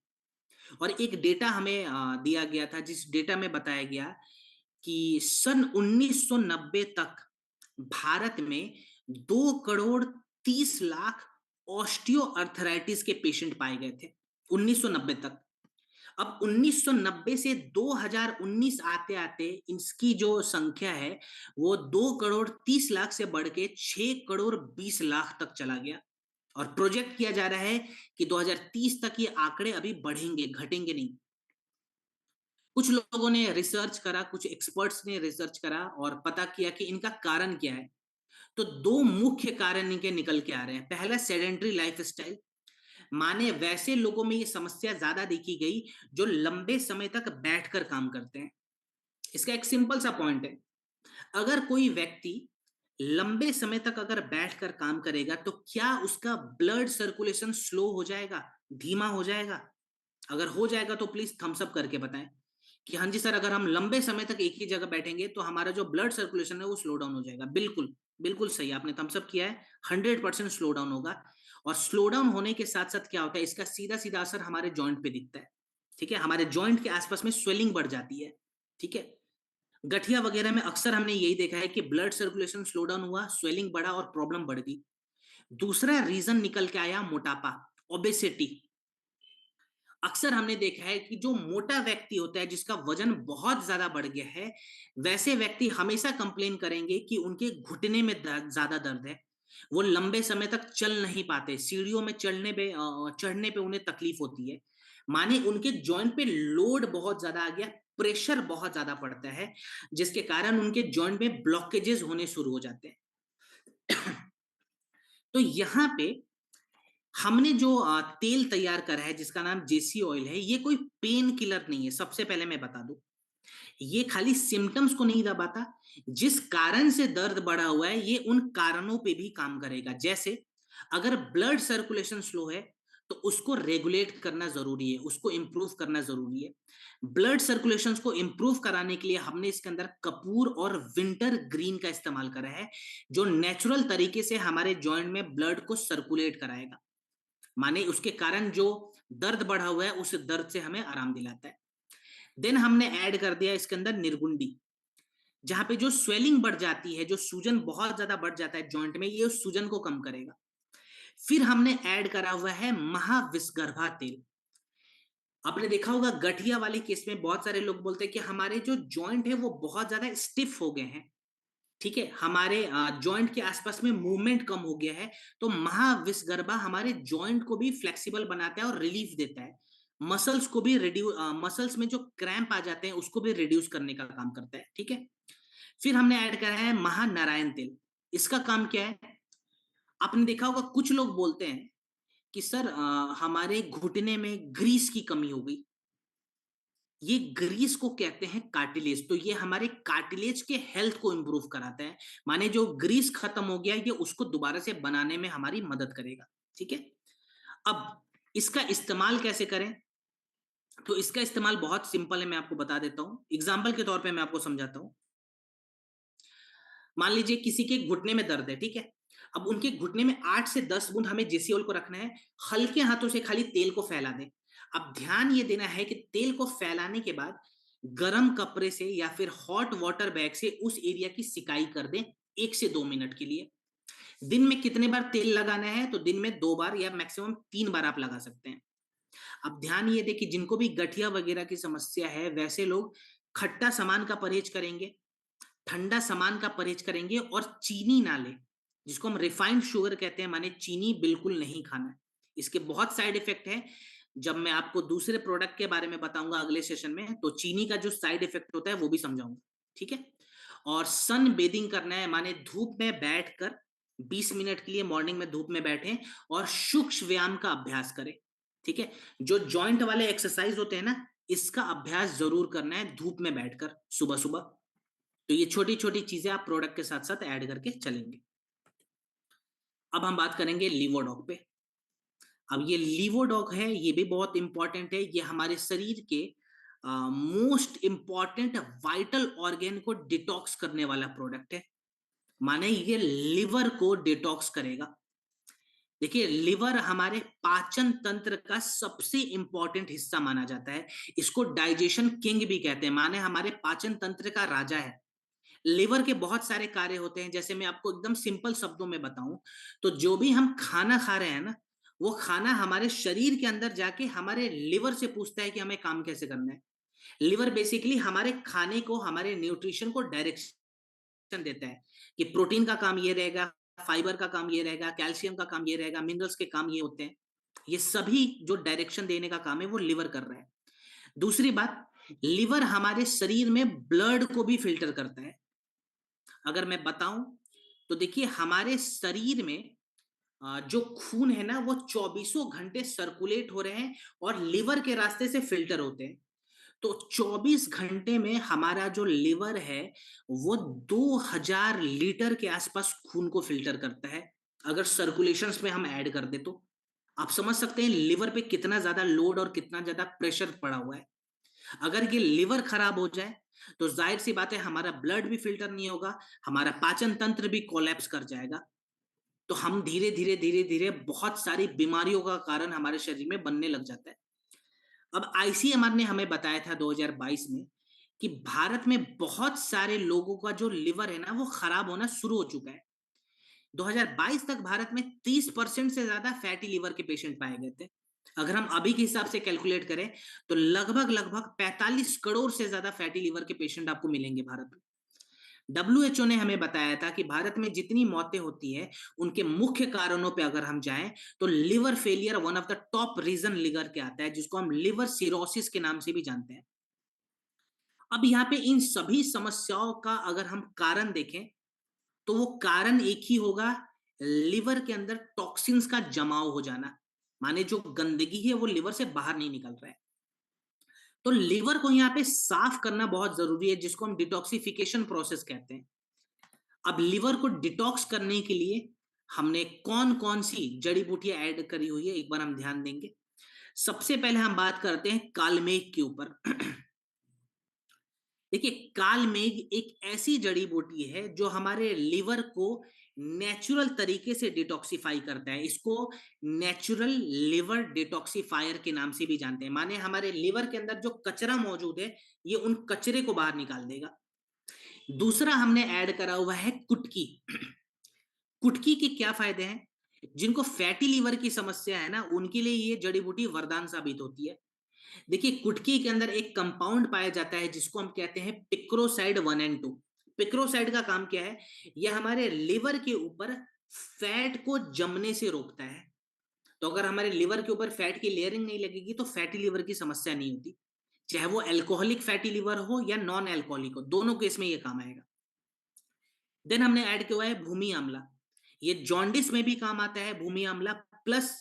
Speaker 1: और एक डेटा हमें दिया गया था, जिस डेटा में बताया गया कि सन 1990 तक भारत में 2 करोड़ 30 लाख ऑस्टियो अर्थराइटिस के पेशेंट पाए गए थे 1990 तक। अब 1990 से 2019 आते आते इसकी जो संख्या है वो 2 करोड़ 30 लाख से बढ़ के 6 करोड़ 20 लाख तक चला गया। और प्रोजेक्ट किया जा रहा है कि 2030 तक ये आंकड़े अभी बढ़ेंगे, घटेंगे नहीं। कुछ लोगों ने रिसर्च करा, कुछ एक्सपर्ट्स ने रिसर्च करा और पता किया कि इनका कारण क्या है। तो दो मुख्य कारण इनके निकल के आ रहे हैं। पहला, सेडेंटरी लाइफस्टाइल, माने वैसे लोगों में ये समस्या ज्यादा देखी गई जो लंबे समय तक बैठकर काम करते हैं। इसका एक सिंपल सा पॉइंट है, अगर कोई व्यक्ति लंबे समय तक अगर बैठकर काम करेगा तो क्या उसका ब्लड सर्कुलेशन स्लो हो जाएगा, धीमा हो जाएगा? अगर हो जाएगा तो प्लीज थम्स अप करके बताएं कि हाँ जी सर, अगर हम लंबे समय तक एक ही जगह बैठेंगे तो हमारा जो ब्लड सर्कुलेशन है वो स्लो डाउन हो जाएगा। बिल्कुल बिल्कुल सही, आपने थम्स अप किया है। 100% स्लो डाउन होगा। और स्लो डाउन होने के साथ साथ क्या होता है, इसका सीधा सीधा असर हमारे जॉइंट पे दिखता है। ठीक है, हमारे जॉइंट के आसपास में स्वेलिंग बढ़ जाती है। ठीक है, गठिया वगैरह में अक्सर हमने यही देखा है कि ब्लड सर्कुलेशन स्लो डाउन हुआ, स्वेलिंग बढ़ा और प्रॉब्लम बढ़ गई। दूसरा रीजन निकल के आया मोटापा, ओबेसिटी। अक्सर हमने देखा है कि जो मोटा व्यक्ति होता है, जिसका वजन बहुत ज्यादा बढ़ गया है, वैसे व्यक्ति हमेशा कंप्लेन करेंगे कि उनके घुटने में ज्यादा दर्द है, वो लंबे समय तक चल नहीं पाते, सीढ़ियों में चढ़ने पे उन्हें तकलीफ होती है। माने उनके जॉइंट पे लोड बहुत ज्यादा आ गया, प्रेशर बहुत ज्यादा पड़ता है, जिसके कारण उनके जॉइंट में ब्लॉकेजेस होने शुरू हो जाते हैं। तो यहाँ पे हमने जो तेल तैयार करा है जिसका नाम जेसी ऑयल है, ये कोई पेन किलर नहीं है। सबसे पहले मैं बता दूं, ये खाली सिम्टम्स को नहीं दबाता, जिस कारण से दर्द बढ़ा हुआ है ये उन कारणों पे भी काम करेगा। जैसे अगर ब्लड सर्कुलेशन स्लो है तो उसको रेगुलेट करना जरूरी है, उसको इंप्रूव करना जरूरी है। ब्लड सर्कुलेशन को इंप्रूव कराने के लिए हमने इसके अंदर कपूर और विंटर ग्रीन का इस्तेमाल करा है, जो नेचुरल तरीके से हमारे जॉइंट में ब्लड को सर्कुलेट कराएगा। माने उसके कारण जो दर्द बढ़ा हुआ है उस दर्द से हमें आराम दिलाता है। देन हमने ऐड कर दिया इसके अंदर निर्गुंडी, जहां पे जो स्वेलिंग बढ़ जाती है, जो सूजन बहुत ज्यादा बढ़ जाता है जॉइंट में, ये उस सूजन को कम करेगा। फिर हमने ऐड करा हुआ है महाविस्गर्भा तेल। आपने देखा होगा गठिया वाले केस में बहुत सारे लोग बोलते हैं कि हमारे जो जॉइंट है वो बहुत ज्यादा स्टिफ हो गए हैं। ठीक है, हमारे जॉइंट के आसपास में मूवमेंट कम हो गया है। तो महाविस्गर्भा हमारे जॉइंट को भी फ्लेक्सिबल बनाता है और रिलीफ देता है। मसल्स को भी रिड्यूस, मसल्स में जो क्रैम्प आ जाते हैं उसको भी रिड्यूस करने का काम करता है। ठीक है, फिर हमने ऐड करा है महानारायण तेल। इसका काम क्या है, आपने देखा होगा कुछ लोग बोलते हैं कि सर हमारे घुटने में ग्रीस की कमी हो गई। ये ग्रीस को कहते हैं कार्टिलेज। तो ये हमारे कार्टिलेज के हेल्थ को इंप्रूव कराता है। माने जो ग्रीस खत्म हो गया ये उसको दोबारा से बनाने में हमारी मदद करेगा। ठीक है, अब इसका इस्तेमाल कैसे करें? तो इसका इस्तेमाल बहुत सिंपल है, मैं आपको बता देता हूं। एग्जाम्पल के तौर पे मैं आपको समझाता हूं। मान लीजिए किसी के घुटने में दर्द है, ठीक है। अब उनके घुटने में 8 से 10 बूंद हमें जेसी ऑयल को रखना है, हल्के हाथों से खाली तेल को फैला दें। अब ध्यान ये देना है कि तेल को फैलाने के बाद गरम कपड़े से या फिर हॉट वाटर बैग से उस एरिया की सिकाई कर दें 1 से 2 मिनट के लिए। दिन में कितने बार तेल लगाना है? तो दिन में 2 बार या मैक्सिमम 3 बार आप लगा सकते हैं। अब ध्यान ये दे कि जिनको भी गठिया वगैरह की समस्या है वैसे लोग खट्टा सामान का परहेज करेंगे, ठंडा सामान का परहेज करेंगे और चीनी ना लें, जिसको हम रिफाइंड शुगर कहते हैं। माने चीनी बिल्कुल नहीं खाना है। इसके बहुत साइड इफेक्ट है। जब मैं आपको दूसरे प्रोडक्ट के बारे में बताऊंगा अगले सेशन में, तो चीनी का जो साइड इफेक्ट होता है वो भी समझाऊंगा। ठीक है, और सन बेदिंग करना है, माने धूप में बैठकर 20 मिनट के लिए मॉर्निंग में धूप में बैठें और सूक्ष्म व्यायाम का अभ्यास करें। ठीक है, जो जॉइंट वाले एक्सरसाइज होते हैं ना, इसका अभ्यास जरूर करना है धूप में बैठकर सुबह सुबह। तो ये छोटी छोटी चीजें आप प्रोडक्ट के साथ साथ ऐड करके चलेंगे। अब हम बात करेंगे लीवोडॉक पे। अब ये लीवोडॉक है, ये भी बहुत इंपॉर्टेंट है। ये हमारे शरीर के मोस्ट इंपॉर्टेंट वाइटल ऑर्गेन को डिटॉक्स करने वाला प्रोडक्ट है। माने ये लिवर को डिटॉक्स करेगा। देखिए लिवर हमारे पाचन तंत्र का सबसे इंपॉर्टेंट हिस्सा माना जाता है, इसको डाइजेशन किंग भी कहते हैं, माने हमारे पाचन तंत्र का राजा है। लिवर के बहुत सारे कार्य होते हैं, जैसे मैं आपको एकदम सिंपल शब्दों में बताऊं तो जो भी हम खाना खा रहे हैं ना, वो खाना हमारे शरीर के अंदर जाके हमारे लिवर से पूछता है कि हमें काम कैसे करना है। लिवर बेसिकली हमारे खाने को, हमारे न्यूट्रिशन को डायरेक्शन देता है कि प्रोटीन का काम ये रहेगा, फाइबर का काम ये रहेगा, कैल्शियम का काम ये रहेगा, मिनरल्स के काम ये होते हैं। ये सभी जो डायरेक्शन देने का काम है वो लिवर कर रहा है। दूसरी बात, लिवर हमारे शरीर में ब्लड को भी फिल्टर करता है। अगर मैं बताऊं तो देखिए हमारे शरीर में जो खून है ना वो 24 घंटे सर्कुलेट हो रहे हैं और लिवर के रास्ते से फिल्टर होते हैं। तो 24 घंटे में हमारा जो लिवर है वो 2000 लीटर के आसपास खून को फिल्टर करता है। अगर सर्कुलेशंस में हम ऐड कर दे तो आप समझ सकते हैं लिवर पे कितना ज्यादा लोड और कितना ज्यादा प्रेशर पड़ा हुआ है। अगर ये लिवर खराब हो जाए तो जाहिर सी बात है हमारा ब्लड भी फिल्टर नहीं होगा, हमारा पाचन तंत्र भी कोलैप्स कर जाएगा। तो हम धीरे धीरे धीरे धीरे बहुत सारी बीमारियों का कारण हमारे शरीर में बनने लग जाता है। अब आईसीएमआर ने हमें बताया था 2022 में कि भारत में बहुत सारे लोगों का जो लिवर है ना वो खराब होना शुरू हो चुका है। 2022 तक भारत में 30% से ज्यादा फैटी लिवर के पेशेंट पाए गए थे। अगर हम अभी के हिसाब से कैलकुलेट करें तो लगभग लगभग 45 करोड़ से ज्यादा फैटी लिवर के पेशेंट आपको मिलेंगे भारत में। डब्ल्यूएचओ ने हमें बताया था कि भारत में जितनी मौतें होती है उनके मुख्य कारणों पे अगर हम जाएं तो liver failure one of the top reason liver के आता है, जिसको हम लिवर सिरोसिस के नाम से भी जानते हैं। अब यहाँ पे इन सभी समस्याओं का अगर हम कारण देखें तो वो कारण एक ही होगा, लिवर के अंदर टॉक्सिन्स का जमाव हो जाना। माने जो गंदगी है वो लिवर से बाहर नहीं निकल रहा है। तो लिवर को यहाँ पे साफ करना बहुत जरूरी है, जिसको हम डिटॉक्सिफिकेशन प्रोसेस कहते हैं। अब लिवर को डिटॉक्स करने के लिए हमने कौन कौन सी जड़ी बूटियां ऐड करी हुई है एक बार हम ध्यान देंगे। सबसे पहले हम बात करते हैं कालमेघ के ऊपर। देखिए कालमेघ एक ऐसी जड़ी बूटी है जो हमारे लिवर को नेचुरल तरीके से डिटॉक्सिफाई करता है। इसको नेचुरल लिवर डिटॉक्सिफायर के नाम से भी जानते हैं, माने हमारे लिवर के अंदर जो कचरा मौजूद है ये उन कचरे को बाहर निकाल देगा। दूसरा हमने ऐड करा हुआ है कुटकी। कुटकी के क्या फायदे हैं? जिनको फैटी लीवर की समस्या है ना उनके लिए ये जड़ी बूटी वरदान साबित होती है। देखिए कुटकी के अंदर एक कंपाउंड पाया जाता है जिसको हम कहते हैं पिक्रोसाइड 1 और 2। पिक्रोसाइड का काम क्या है? यह हमारे लिवर के ऊपर फैट को जमने से रोकता है। तो अगर हमारे लिवर के ऊपर फैट की लेयरिंग नहीं लगेगी तो फैटी लिवर की समस्या नहीं होती, चाहे वो एल्कोहलिक फैटी लिवर हो या नॉन एल्कोहलिक हो, दोनों केस में ये काम आएगा। देन हमने ऐड किया है भूमि आंवला। ये जॉन्डिस में भी काम आता है भूमि आंवला प्लस।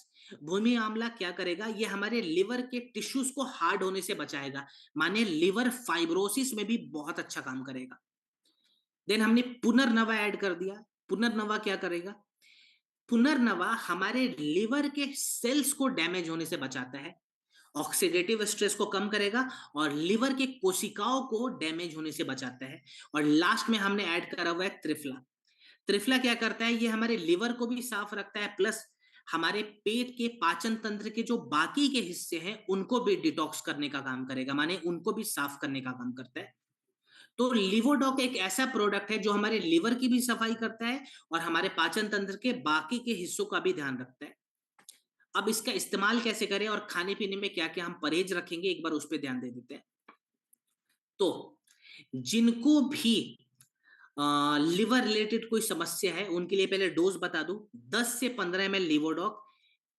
Speaker 1: भूमि आंवला क्या करेगा? ये हमारे लिवर के टिश्यूज को हार्ड होने से बचाएगा, माने लिवर फाइब्रोसिस में भी बहुत अच्छा काम करेगा। देन हमने पुनर्नवा ऐड कर दिया। पुनर्नवा क्या करेगा? पुनर्नवा हमारे लिवर के सेल्स को डैमेज होने से बचाता है, ऑक्सीडेटिव स्ट्रेस को कम करेगा और लिवर के कोशिकाओं को डैमेज होने से बचाता है। और लास्ट में हमने ऐड करा हुआ है त्रिफला। त्रिफला क्या करता है? ये हमारे लिवर को भी साफ रखता है प्लस हमारे पेट के पाचन तंत्र के जो बाकी के हिस्से हैं उनको भी डिटॉक्स करने का काम करेगा, माने उनको भी साफ करने का काम करता है। तो लिवोडॉक एक ऐसा प्रोडक्ट है जो हमारे लिवर की भी सफाई करता है और हमारे पाचन तंत्र के बाकी के हिस्सों का भी ध्यान रखता है। अब इसका इस्तेमाल कैसे करें और खाने पीने में क्या क्या हम परहेज रखेंगे एक बार उस पर ध्यान दे देते हैं। तो जिनको भी लिवर रिलेटेड कोई समस्या है उनके लिए पहले डोज बता दूं, 10 से 15 ml लिवोडॉक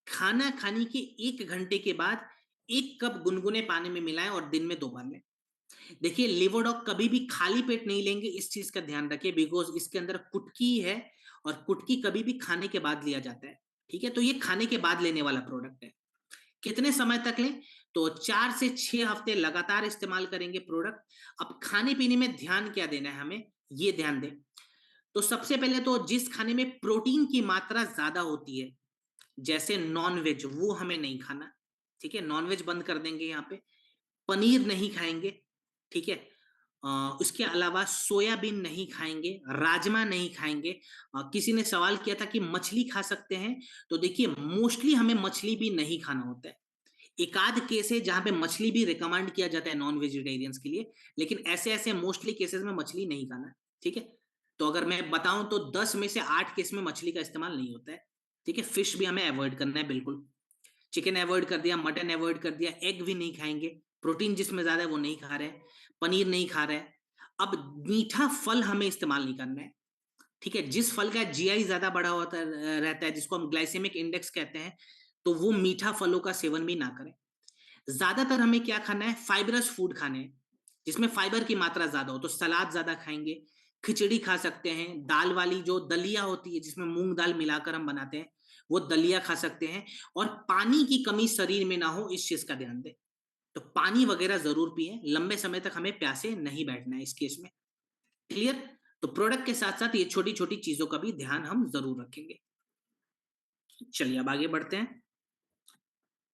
Speaker 1: खाना खाने के 1 घंटे के बाद 1 कप गुनगुने पानी में मिलाएं और दिन में 2 बार लें। देखिए लिवोडॉक कभी भी खाली पेट नहीं लेंगे, इस चीज का ध्यान रखिए, बिकॉज इसके अंदर कुटकी है और कुटकी कभी भी खाने के बाद लिया जाता है। ठीक है, तो ये खाने के बाद लेने वाला प्रोडक्ट है। कितने समय तक लें? तो 4 से 6 हफ्ते लगातार इस्तेमाल करेंगे प्रोडक्ट। अब खाने पीने में ध्यान क्या देना है हमें, ये ध्यान दें। तो सबसे पहले तो जिस खाने में प्रोटीन की मात्रा ज्यादा होती है जैसे नॉनवेज, वो हमें नहीं खाना। ठीक है, नॉनवेज बंद कर देंगे यहाँ पे। पनीर नहीं खाएंगे। ठीक है, उसके अलावा सोयाबीन नहीं खाएंगे, राजमा नहीं खाएंगे। किसी ने सवाल किया था कि मछली खा सकते हैं, तो देखिए मोस्टली हमें मछली भी नहीं खाना होता है। एक आध केस है जहां पे मछली भी रिकमेंड किया जाता है नॉन वेजिटेरियंस के लिए, लेकिन ऐसे ऐसे मोस्टली केसेस में मछली नहीं खाना है। ठीक है, तो अगर मैं बताऊं तो 10 में से 8 केस में मछली का इस्तेमाल नहीं होता है। ठीक है, फिश भी हमें अवॉइड करना है बिल्कुल। चिकन अवॉइड कर दिया, मटन अवॉइड कर दिया, एग भी नहीं खाएंगे, प्रोटीन जिसमें ज्यादा है वो नहीं खा रहे हैं, पनीर नहीं खा रहे हैं। अब मीठा फल हमें इस्तेमाल नहीं करना है। ठीक है, जिस फल का जीआई ज्यादा बड़ा होता रहता है, जिसको हम ग्लाइसेमिक इंडेक्स कहते हैं, तो वो मीठा फलों का सेवन भी ना करें। ज्यादातर हमें क्या खाना है, फाइबरस फूड खाने हैं जिसमें फाइबर की मात्रा ज्यादा हो, तो सलाद ज्यादा खाएंगे, खिचड़ी खा सकते हैं, दाल वाली जो दलिया होती है जिसमें मूंग दाल मिलाकर हम बनाते हैं वो दलिया खा सकते हैं। और पानी की कमी शरीर में ना हो इस चीज का ध्यान दें, तो पानी वगैरह जरूर पिए, लंबे समय तक हमें प्यासे नहीं बैठना है इस केस में। क्लियर? तो प्रोडक्ट के साथ साथ ये छोटी छोटी चीजों का भी ध्यान हम जरूर रखेंगे। चलिए अब आगे बढ़ते हैं।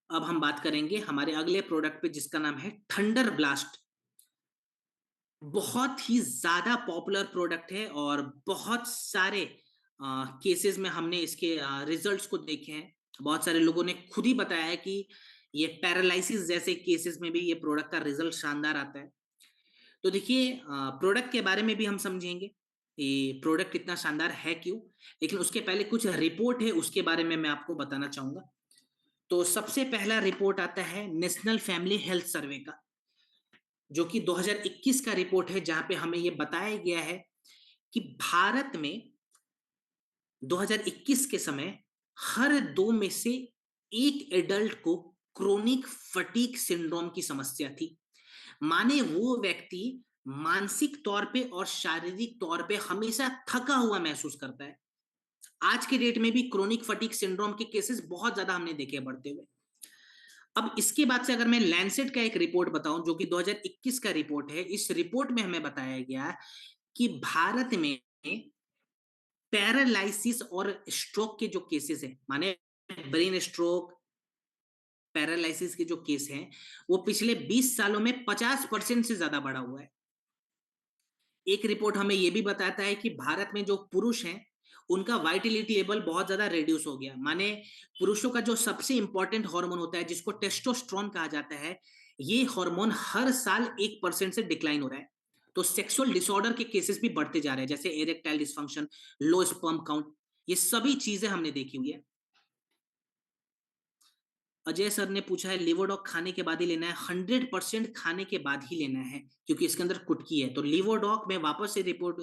Speaker 1: अब हम बात करेंगे हमारे अगले प्रोडक्ट पे जिसका नाम है थंडर ब्लास्ट। बहुत ही ज्यादा पॉपुलर प्रोडक्ट है और बहुत सारे केसेस में हमने इसके रिजल्ट्स को देखे हैं। बहुत सारे लोगों ने खुद ही बताया है कि ये पैरालिसिस जैसे केसेस में भी ये प्रोडक्ट का रिजल्ट शानदार आता है। तो देखिए प्रोडक्ट के बारे में भी हम समझेंगे ये प्रोडक्ट इतना शानदार है क्यों, लेकिन उसके पहले कुछ रिपोर्ट है उसके बारे में मैं आपको बताना चाहूंगा। तो सबसे पहला रिपोर्ट आता है नेशनल फैमिली हेल्थ सर्वे का, जो कि 2021 का रिपोर्ट है, जहां पे हमें यह बताया गया है कि भारत में 2021 के समय हर 2 में से एक एडल्ट को क्रोनिक फटीग सिंड्रोम की समस्या थी। माने वो व्यक्ति मानसिक तौर पे और शारीरिक तौर पे हमेशा थका हुआ महसूस करता है। आज के डेट में भी क्रोनिक फटीग सिंड्रोम के केसेस बहुत ज्यादा हमने देखे बढ़ते हुए। अब इसके बाद से अगर मैं लैंसेट का एक रिपोर्ट बताऊं जो कि 2021 का रिपोर्ट है, इस रिपोर्ट में हमें बताया गया कि भारत में पैरालाइसिस और स्ट्रोक के जो केसेस हैं, माने ब्रेन स्ट्रोक, पैरालाइसिस के जो केस हैं, वो पिछले 20 सालों में 50% से ज्यादा बढ़ा हुआ है। एक रिपोर्ट हमें यह भी बताता है कि भारत में जो पुरुष हैं उनका वाइटिलिटी लेवल बहुत ज्यादा रिड्यूस हो गया। माने पुरुषों का जो सबसे इंपॉर्टेंट हार्मोन होता है जिसको टेस्टोस्टेरोन कहा जाता है, ये हार्मोन हर साल 1% से डिक्लाइन हो रहा है। तो सेक्सुअल डिसऑर्डर के केसेस भी बढ़ते जा रहे हैं, जैसे erectile dysfunction, low sperm count, ये सभी चीजें हमने देखी हुई है। अजय सर ने पूछा है लिवोडॉक खाने के बाद ही लेना है? 100% खाने के बाद ही लेना है, क्योंकि इसके अंदर कुटकी है। तो लिवोडॉक मैं वापस से रिपोर्ट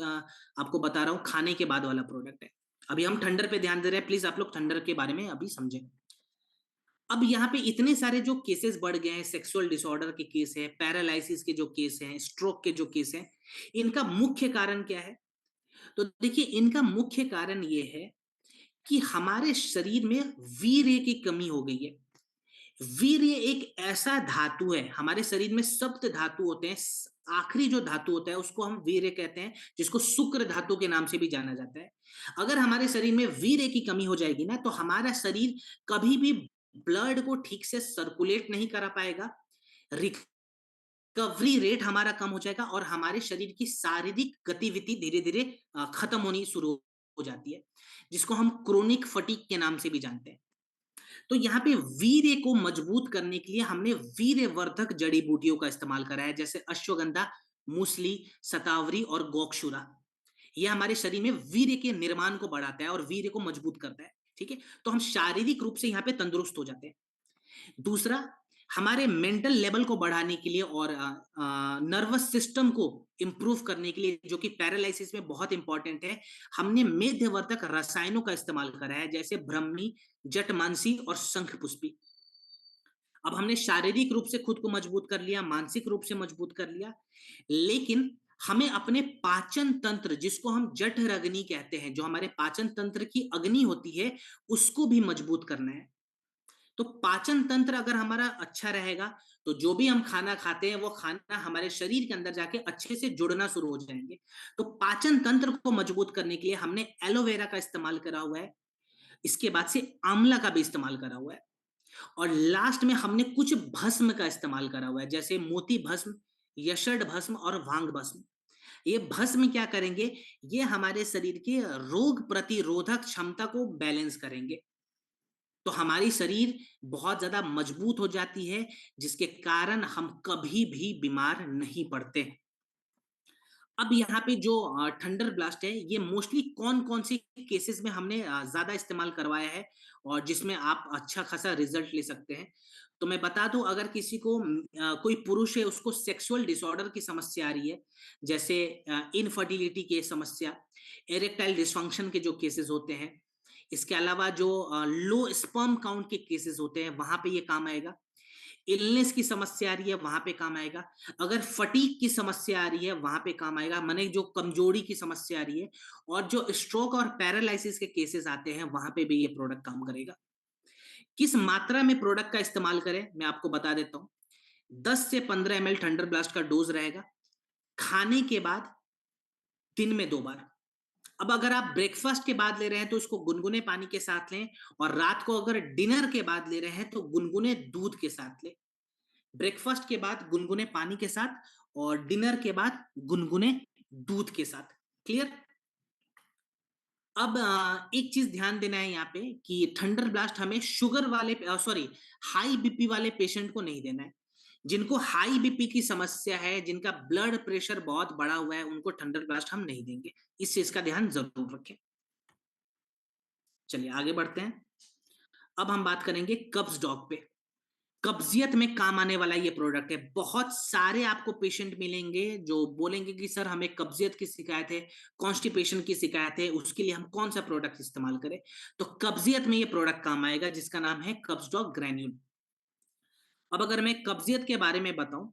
Speaker 1: आपको बता रहा हूँ, खाने के बाद वाला प्रोडक्ट है। अभी हम ठंडर पे ध्यान दे रहे हैं, प्लीज आप लोग ठंडर के बारे में अभी समझें। अब यहाँ पे इतने सारे जो केसेस बढ़ गए हैं, सेक्सुअल डिसऑर्डर के केस है, पैरालाइसिस के जो केस हैं, स्ट्रोक के जो केस हैं, इनका मुख्य कारण क्या है? तो देखिए इनका मुख्य कारण ये है कि हमारे शरीर में वीर्य की कमी हो गई है। वीर्य एक ऐसा धातु है, हमारे शरीर में सप्त धातु होते हैं, आखिरी जो धातु होता है उसको हम वीर्य कहते हैं, जिसको शुक्र धातु के नाम से भी जाना जाता है। अगर हमारे शरीर में वीर्य की कमी हो जाएगी ना, तो हमारा शरीर कभी भी ब्लड को ठीक से सर्कुलेट नहीं करा पाएगा, रिकवरी रेट हमारा कम हो जाएगा और हमारे शरीर की शारीरिक गतिविधि धीरे धीरे खत्म होनी शुरू हो जाती है, जिसको हम क्रोनिक फटीग के नाम से भी जानते हैं। तो यहाँ पे वीर्य को मजबूत करने के लिए हमने वीर्यवर्धक जड़ी बूटियों का इस्तेमाल करा है, जैसे अश्वगंधा, मूसली, शतावरी और गोक्षुरा। यह हमारे शरीर में वीर्य के निर्माण को बढ़ाता है और वीर्य को मजबूत करता है। ठीक है, तो हम शारीरिक रूप से यहाँ पे तंदुरुस्त हो जाते हैं। दूसरा, हमारे मेंटल लेवल को बढ़ाने के लिए और नर्वस सिस्टम को इंप्रूव करने के लिए, जो कि पैरालिसिस में बहुत इंपॉर्टेंट है, हमने मेध्यवर्धक रसायनों का इस्तेमाल करा है, जैसे ब्रह्मी, जटमांसी और शंखपुष्पी। अब हमने शारीरिक रूप से खुद को मजबूत कर लिया, मानसिक रूप से मजबूत कर लिया, लेकिन हमें अपने पाचन तंत्र, जिसको हम जठराग्नि कहते हैं, जो हमारे पाचन तंत्र की अग्नि होती है, उसको भी मजबूत करना है। तो पाचन तंत्र अगर हमारा अच्छा रहेगा, तो जो भी हम खाना खाते हैं वो खाना हमारे शरीर के अंदर जाके अच्छे से जुड़ना शुरू हो जाएंगे। तो पाचन तंत्र को मजबूत करने के लिए हमने एलोवेरा का इस्तेमाल करा हुआ है, इसके बाद से आंवला का भी इस्तेमाल करा हुआ है, और लास्ट में हमने कुछ भस्म का इस्तेमाल करा हुआ है, जैसे मोती भस्म यषड भस्म और भांग भस्म। ये भस्म क्या करेंगे, ये हमारे शरीर के रोग प्रतिरोधक क्षमता को बैलेंस करेंगे, तो हमारी शरीर बहुत ज्यादा मजबूत हो जाती है, जिसके कारण हम कभी भी बीमार नहीं पड़ते। अब यहाँ पे जो थंडर ब्लास्ट है, ये मोस्टली कौन कौन से केसेस में हमने ज्यादा इस्तेमाल करवाया है और जिसमें आप अच्छा खासा रिजल्ट ले सकते हैं। तो मैं बता दूं, अगर किसी को कोई पुरुष है, उसको सेक्सुअल डिसऑर्डर की समस्या आ रही है, जैसे इनफर्टिलिटी की समस्या, एरेक्टाइल डिसफंक्शन के जो केसेस होते हैं, इसके अलावा जो लो स्पर्म काउंट के केसेस होते हैं, वहां पे ये काम आएगा। इलनेस की समस्या आ रही है, वहां पे काम आएगा। अगर फटीक की समस्या आ रही है, वहां पे काम आएगा, माने जो कमजोरी की समस्या आ रही है, और जो स्ट्रोक और पैरालिसिस के केसेस आते हैं, वहां पे भी ये प्रोडक्ट काम करेगा। किस मात्रा में प्रोडक्ट का इस्तेमाल करें, मैं आपको बता देता हूं। 10 से 15 ml थंडर ब्लास्ट का डोज रहेगा, खाने के बाद दिन में 2 बार। अब अगर आप ब्रेकफास्ट के बाद ले रहे हैं तो इसको गुनगुने पानी के साथ लें, और रात को अगर डिनर के बाद ले रहे हैं तो गुनगुने दूध के साथ लें। ब्रेकफास्ट के बाद गुनगुने पानी के साथ, और डिनर के बाद गुनगुने दूध के साथ। क्लियर। अब एक चीज ध्यान देना है यहाँ पे कि थंडर ब्लास्ट हमें शुगर वाले, सॉरी, हाई बीपी वाले पेशेंट को नहीं देना है। जिनको हाई बीपी की समस्या है, जिनका ब्लड प्रेशर बहुत बढ़ा हुआ है, उनको थंडर ब्लास्ट हम नहीं देंगे। इस चीज का ध्यान जरूर रखें। चलिए आगे बढ़ते हैं। अब हम बात करेंगे कब्ज डॉग पे। कब्जियत में काम आने वाला ये प्रोडक्ट है। बहुत सारे आपको पेशेंट मिलेंगे जो बोलेंगे कि सर हमें कब्जियत की शिकायत है, कॉन्स्टिपेशन की शिकायत है, उसके लिए हम कौन सा प्रोडक्ट इस्तेमाल करें। तो कब्जियत में ये प्रोडक्ट काम आएगा, जिसका नाम है कब्ज डॉग ग्रैन्यूल। अब अगर मैं कब्जियत के बारे में बताऊं,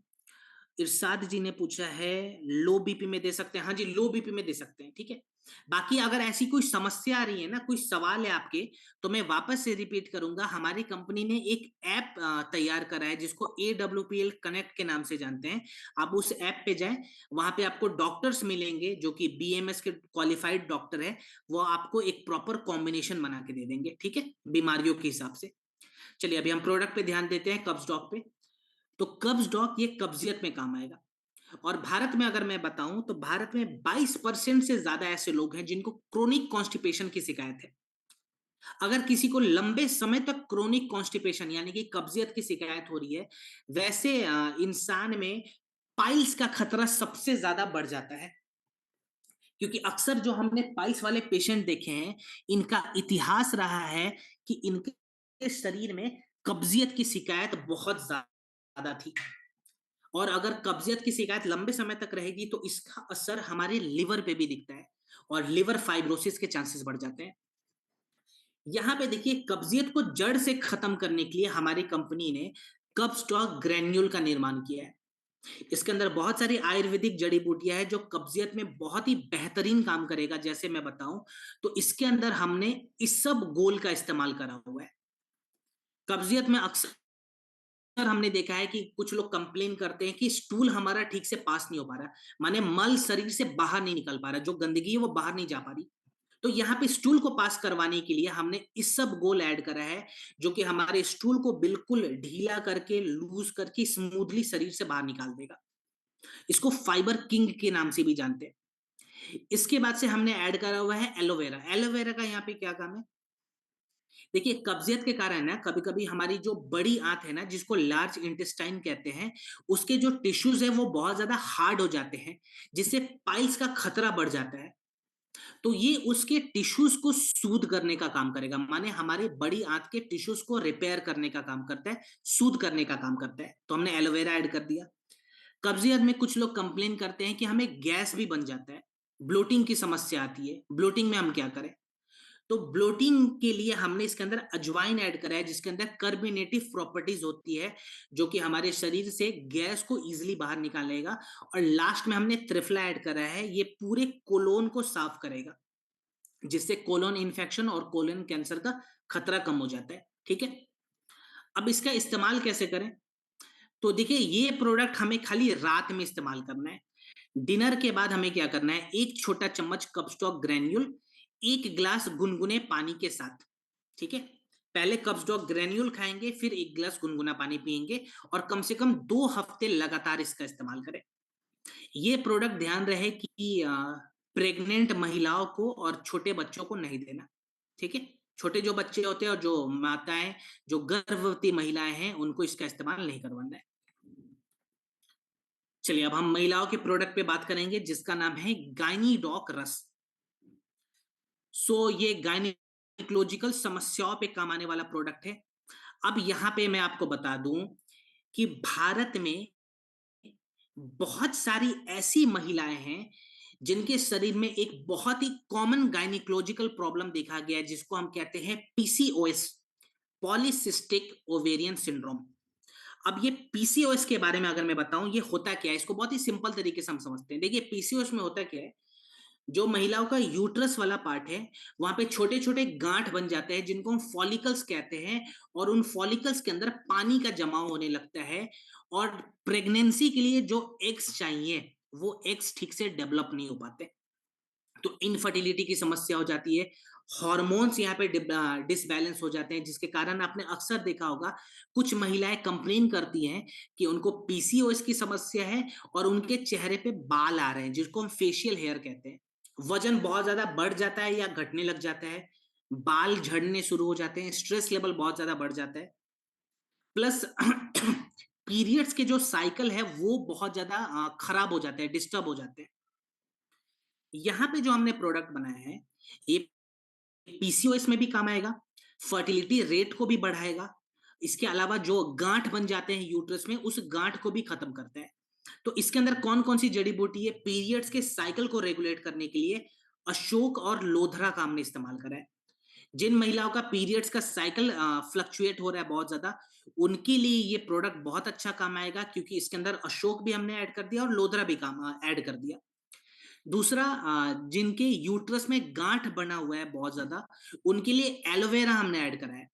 Speaker 1: इरशाद जी ने पूछा है लो बीपी में दे सकते हैं। हाँ जी, लो बीपी में दे सकते हैं, ठीक है। बाकी अगर ऐसी कोई समस्या आ रही है ना, कोई सवाल है आपके, तो मैं वापस से रिपीट करूंगा। हमारी कंपनी ने एक ऐप तैयार करा है, जिसको AWPL कनेक्ट के नाम से जानते हैं। आप उस ऐप पे जाएं, वहां पे आपको डॉक्टर्स मिलेंगे जो कि BMS के क्वालिफाइड डॉक्टर है। वो आपको एक प्रॉपर कॉम्बिनेशन बना के दे देंगे, ठीक है, बीमारियों के हिसाब से। चलिए अभी हम प्रोडक्ट पे ध्यान देते हैं, कब्ज डॉग पे। तो कब्ज डॉग ये कब्जियत में काम आएगा। और भारत में अगर मैं बताऊं तो भारत में 22% से ज्यादा ऐसे लोग हैं जिनको क्रोनिक कॉन्स्टिपेशन की शिकायत है। अगर किसी को लंबे समय तक क्रोनिक कॉन्स्टिपेशन यानी कि कब्जियत की शिकायत हो रही है, वैसे इंसान में पाइल्स का खतरा सबसे ज्यादा बढ़ जाता है। क्योंकि अक्सर जो हमने पाइल्स वाले पेशेंट देखे हैं, इनका इतिहास रहा है कि इनके शरीर में कब्जियत की शिकायत बहुत ज्यादा थी। और अगर कब्जियत की शिकायत लंबे समय तक रहेगी तो इसका असर हमारे लिवर पे भी दिखता है, और लिवर फाइब्रोसिस के चांसेस बढ़ जाते हैं। यहां पे देखिए, कब्जियत को जड़ से खत्म करने के लिए हमारी कंपनी ने कब्ज डॉग ग्रैन्यूल का निर्माण किया है। इसके अंदर बहुत सारी आयुर्वेदिक जड़ी बूटियां हैं जो कब्जियत में बहुत ही बेहतरीन काम करेगा। जैसे मैं बताऊं तो इसके अंदर हमने इसब गोल का इस्तेमाल करा हुआ है। कब्जियत में अक्सर हमने देखा है कि कुछ लोग कंप्लेन करते हैं कि स्टूल हमारा ठीक से पास नहीं हो पा रहा, माने मल शरीर से बाहर नहीं निकल पा रहा, जो गंदगी है वो बाहर नहीं जा पा रही। तो यहाँ पे स्टूल को पास करवाने के लिए हमने इस सब गोल ऐड करा है, जो कि हमारे स्टूल को बिल्कुल ढीला करके, लूज करके स्मूथली शरीर से बाहर निकाल देगा। इसको फाइबर किंग के नाम से भी जानते हैं। इसके बाद से हमने ऐड करा हुआ है एलोवेरा। एलोवेरा का यहाँ पे क्या काम है, देखिए कब्जियत के कारण ना कभी कभी हमारी जो बड़ी आंत है ना, जिसको लार्ज इंटेस्टाइन कहते हैं, उसके जो टिश्यूज है वो बहुत ज्यादा हार्ड हो जाते हैं, जिससे पाइल्स का खतरा बढ़ जाता है। तो ये उसके टिश्यूज को सूद करने का काम करेगा, माने हमारी बड़ी आंत के टिश्यूज को रिपेयर करने का काम करता है, सूद करने का काम करता है। तो हमने एलोवेरा ऐड कर दिया। कब्जियत में कुछ लोग कंप्लेन करते हैं कि हमें गैस भी बन जाता है, ब्लोटिंग की समस्या आती है। ब्लोटिंग में हम क्या करें, तो ब्लोटिंग के लिए हमने इसके अंदर अजवाइन ऐड करा है, जिसके अंदर कार्बोनेटिव प्रॉपर्टीज होती है, जो कि हमारे शरीर से गैस को इजीली बाहर निकालेगा। और लास्ट में हमने त्रिफला ऐड करा है, ये पूरे कोलोन को साफ करेगा, जिससे कोलोन इन्फेक्शन और कोलोन कैंसर का खतरा कम हो जाता है, ठीक है। अब इसका इस्तेमाल कैसे करें, तो देखिए ये प्रोडक्ट हमें खाली रात में इस्तेमाल करना है। डिनर के बाद हमें क्या करना है, 1 छोटा चम्मच कपस्टॉक ग्रेन्यूल 1 गिलास गुनगुने पानी के साथ, ठीक है। पहले कपस्टॉक ग्रेन्यूल खाएंगे, फिर 1 गिलास गुनगुना पानी पिएंगे, और कम से कम 2 हफ्ते लगातार इसका इस्तेमाल करें। ये प्रोडक्ट ध्यान रहे कि प्रेग्नेंट महिलाओं को और छोटे बच्चों को नहीं देना, ठीक है। छोटे जो बच्चे होते हैं और जो माताएं, जो गर्भवती महिलाएं हैं, उनको इसका इस्तेमाल नहीं करवाना है। चलिए अब हम महिलाओं के प्रोडक्ट पे बात करेंगे जिसका नाम है गाइनीडॉक रस। ये गायनिकोलॉजिकल समस्याओं पे काम आने वाला प्रोडक्ट है। अब यहां पे मैं आपको बता दूं कि भारत में बहुत सारी ऐसी महिलाएं हैं जिनके शरीर में एक बहुत ही कॉमन गायनिकोलॉजिकल प्रॉब्लम देखा गया है, जिसको हम कहते हैं पीसीओएस, पॉलीसिस्टिक ओवेरियन सिंड्रोम। अब ये पीसीओएस के बारे में अगर मैं बताऊं, ये होता क्या है, इसको बहुत ही सिंपल तरीके से हम समझते हैं। देखिए पीसीओएस में होता क्या है, जो महिलाओं का यूट्रस वाला पार्ट है, वहां पे छोटे छोटे गांठ बन जाते हैं जिनको हम फॉलिकल्स कहते हैं, और उन फॉलिकल्स के अंदर पानी का जमाव होने लगता है, और प्रेगनेंसी के लिए जो एग्स चाहिए वो एग्स ठीक से डेवलप नहीं हो पाते, तो इनफर्टिलिटी की समस्या हो जाती है। हॉर्मोन्स यहाँ पे डिसबैलेंस हो जाते हैं, जिसके कारण आपने अक्सर देखा होगा कुछ महिलाएं कंप्लेन करती हैं कि उनको पीसीओएस की समस्या है और उनके चेहरे पे बाल आ रहे हैं, जिसको हम फेशियल हेयर कहते हैं। वजन बहुत ज्यादा बढ़ जाता है या घटने लग जाता है, बाल झड़ने शुरू हो जाते हैं, स्ट्रेस लेवल बहुत ज्यादा बढ़ जाता है, प्लस पीरियड्स के जो साइकिल है वो बहुत ज्यादा खराब हो जाते हैं, डिस्टर्ब हो जाते हैं। यहाँ पे जो हमने प्रोडक्ट बनाया है, ये पीसीओएस में भी काम आएगा, फर्टिलिटी रेट को भी बढ़ाएगा, इसके अलावा जो गांठ बन जाते हैं यूट्रस में, उस गांठ को भी खत्म करता है। तो इसके अंदर कौन कौन सी जड़ी बूटी है पीरियड्स के साइकिल को रेगुलेट करने के लिए? अशोक और लोधरा का हमने इस्तेमाल करा है। जिन महिलाओं का पीरियड्स का साइकिल फ्लक्चुएट हो रहा है बहुत ज्यादा, उनके लिए ये प्रोडक्ट बहुत अच्छा काम आएगा, क्योंकि इसके अंदर अशोक भी हमने ऐड कर दिया और लोधरा भी काम ऐड कर दिया। दूसरा, जिनके यूट्रस में गांठ बना हुआ है बहुत ज्यादा, उनके लिए एलोवेरा हमने ऐड करा है,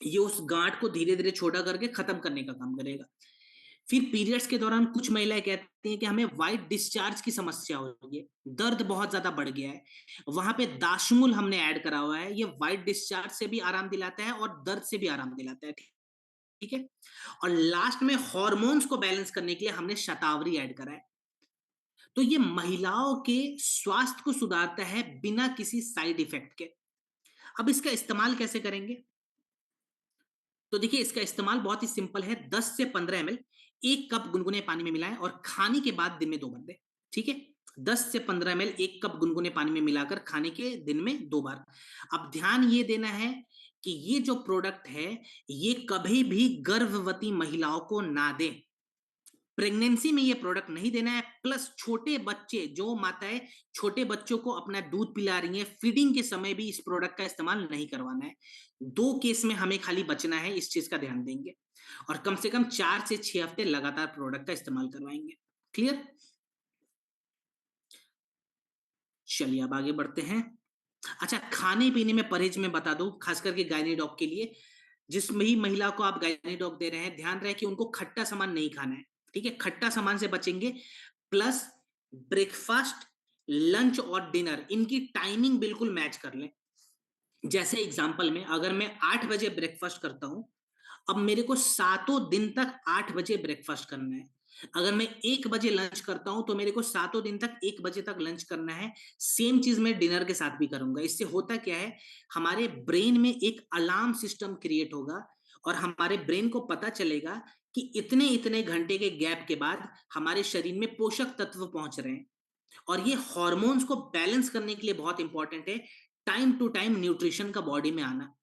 Speaker 1: ये उस गांठ को धीरे धीरे छोटा करके खत्म करने का काम करेगा। फिर पीरियड्स के दौरान कुछ महिलाएं कहती हैं कि हमें व्हाइट डिस्चार्ज की समस्या हो रही है, दर्द बहुत ज्यादा बढ़ गया है, वहां पे दाशमूल हमने ऐड करा हुआ है, ये व्हाइट डिस्चार्ज से भी आराम दिलाता है और दर्द से भी आराम दिलाता है, ठीक है। और लास्ट में हार्मोन्स को बैलेंस करने के लिए हमने शतावरी ऐड करा है। तो ये महिलाओं के स्वास्थ्य को सुधारता है बिना किसी साइड इफेक्ट के। अब इसका इस्तेमाल कैसे करेंगे? तो देखिए इसका इस्तेमाल बहुत ही सिंपल है, 10 से 15 ml 1 कप गुनगुने पानी में मिलाएं और खाने के बाद दिन में 2 बार दें, ठीक है। 10 से 15 ml 1 कप गुनगुने पानी में मिलाकर खाने के दिन में 2 बार। अब ध्यान ये देना है कि ये जो प्रोडक्ट है, ये कभी भी गर्भवती महिलाओं को ना दें, प्रेगनेंसी में ये प्रोडक्ट नहीं देना है, प्लस छोटे बच्चे, जो माताएं छोटे बच्चों को अपना दूध पिला रही हैं, फीडिंग के समय भी इस प्रोडक्ट का इस्तेमाल नहीं करवाना है। 2 केस में हमें खाली बचना है, इस चीज का ध्यान देंगे, और कम से कम 4 से 6 हफ्ते लगातार प्रोडक्ट का इस्तेमाल करवाएंगे। क्लियर? चलिए अब आगे बढ़ते हैं। अच्छा, खाने पीने में परहेज में बता दूं, खास करके गायनीडॉक के लिए, जिस भी महिला को आप गायनीडॉक दे रहे हैं, ध्यान रहे कि उनको खट्टा सामान नहीं खाना है, ठीक है, खट्टा सामान से बचेंगे। प्लस ब्रेकफास्ट, लंच और डिनर, इनकी टाइमिंग बिल्कुल मैच कर लें। जैसे एग्जांपल में, अगर मैं 8 बजे ब्रेकफास्ट करता हूं, अब मेरे को सातों दिन तक 8 बजे ब्रेकफास्ट करना है। अगर मैं 1 बजे लंच करता हूं, तो मेरे को सातों दिन तक 1 बजे तक लंच करना है। सेम चीज मैं डिनर के साथ भी करूंगा। इससे होता क्या है, हमारे ब्रेन में एक अलार्म सिस्टम क्रिएट होगा, और हमारे ब्रेन को पता चलेगा कि इतने इतने घंटे के गैप के बाद हमारे शरीर में पोषक तत्व पहुंच रहे हैं। और ये हॉर्मोन्स को बैलेंस करने के लिए बहुत इंपॉर्टेंट है, टाइम टू टाइम न्यूट्रिशन का बॉडी में आना।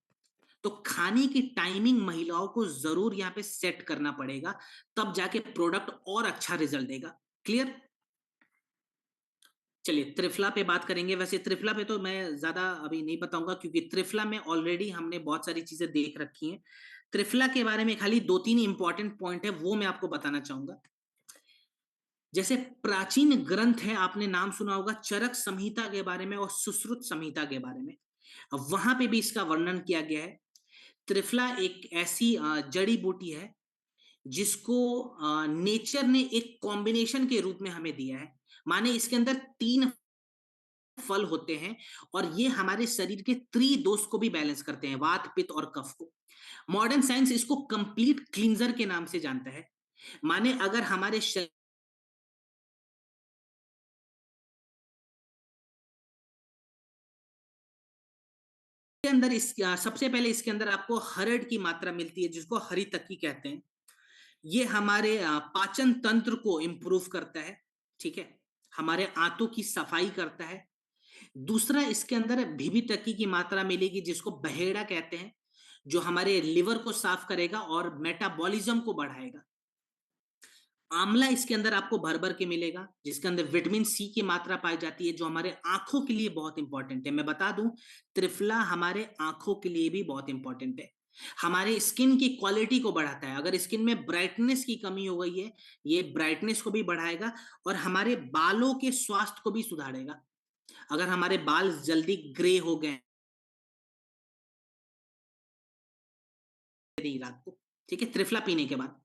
Speaker 1: तो खाने की टाइमिंग महिलाओं को जरूर यहाँ पे सेट करना पड़ेगा, तब जाके प्रोडक्ट और अच्छा रिजल्ट देगा। क्लियर? चलिए त्रिफला पे बात करेंगे। वैसे त्रिफला पे तो मैं ज्यादा अभी नहीं बताऊंगा, क्योंकि त्रिफला में ऑलरेडी हमने बहुत सारी चीजें देख रखी हैं। त्रिफला के बारे में खाली 2-3 इंपॉर्टेंट पॉइंट है, वो मैं आपको बताना चाहूंगा। जैसे प्राचीन ग्रंथ है, आपने नाम सुना होगा चरक संहिता के बारे में और सुश्रुत संहिता के बारे में, वहां पे भी इसका वर्णन किया गया है। त्रिफला एक ऐसी जड़ी बूटी है जिसको नेचर ने एक कॉम्बिनेशन के रूप में हमें दिया है। माने इसके अंदर 3 फल होते हैं, और ये हमारे शरीर के त्रिदोष को भी बैलेंस करते हैं, वात पित्त और कफ को। मॉडर्न साइंस इसको कंप्लीट क्लींजर के नाम से जानता है। माने अगर हमारे के अंदर सबसे पहले इसके अंदर आपको हरड़ की मात्रा मिलती है, जिसको हरी तक्की कहते हैं। ये हमारे पाचन तंत्र को इंप्रूव करता है, ठीक है, हमारे आंतों की सफाई करता है। दूसरा, इसके अंदर भीभी टक्की की मात्रा मिलेगी, जिसको बहेड़ा कहते हैं, जो हमारे लिवर को साफ करेगा और मेटाबॉलिज्म को बढ़ाएगा। आंवला इसके अंदर आपको भर भर के मिलेगा, जिसके अंदर विटामिन सी की मात्रा पाई जाती है, जो हमारे आंखों के लिए बहुत इंपॉर्टेंट है। मैं बता दूं, त्रिफला हमारे आंखों के लिए भी बहुत इंपॉर्टेंट है, हमारे स्किन की क्वालिटी को बढ़ाता है। अगर स्किन में ब्राइटनेस की कमी हो गई है, ये ब्राइटनेस को भी बढ़ाएगा और हमारे बालों के स्वास्थ्य को भी सुधारेगा। अगर हमारे बाल जल्दी ग्रे हो गए नहीं रात को, ठीक है, त्रिफला पीने के बाद।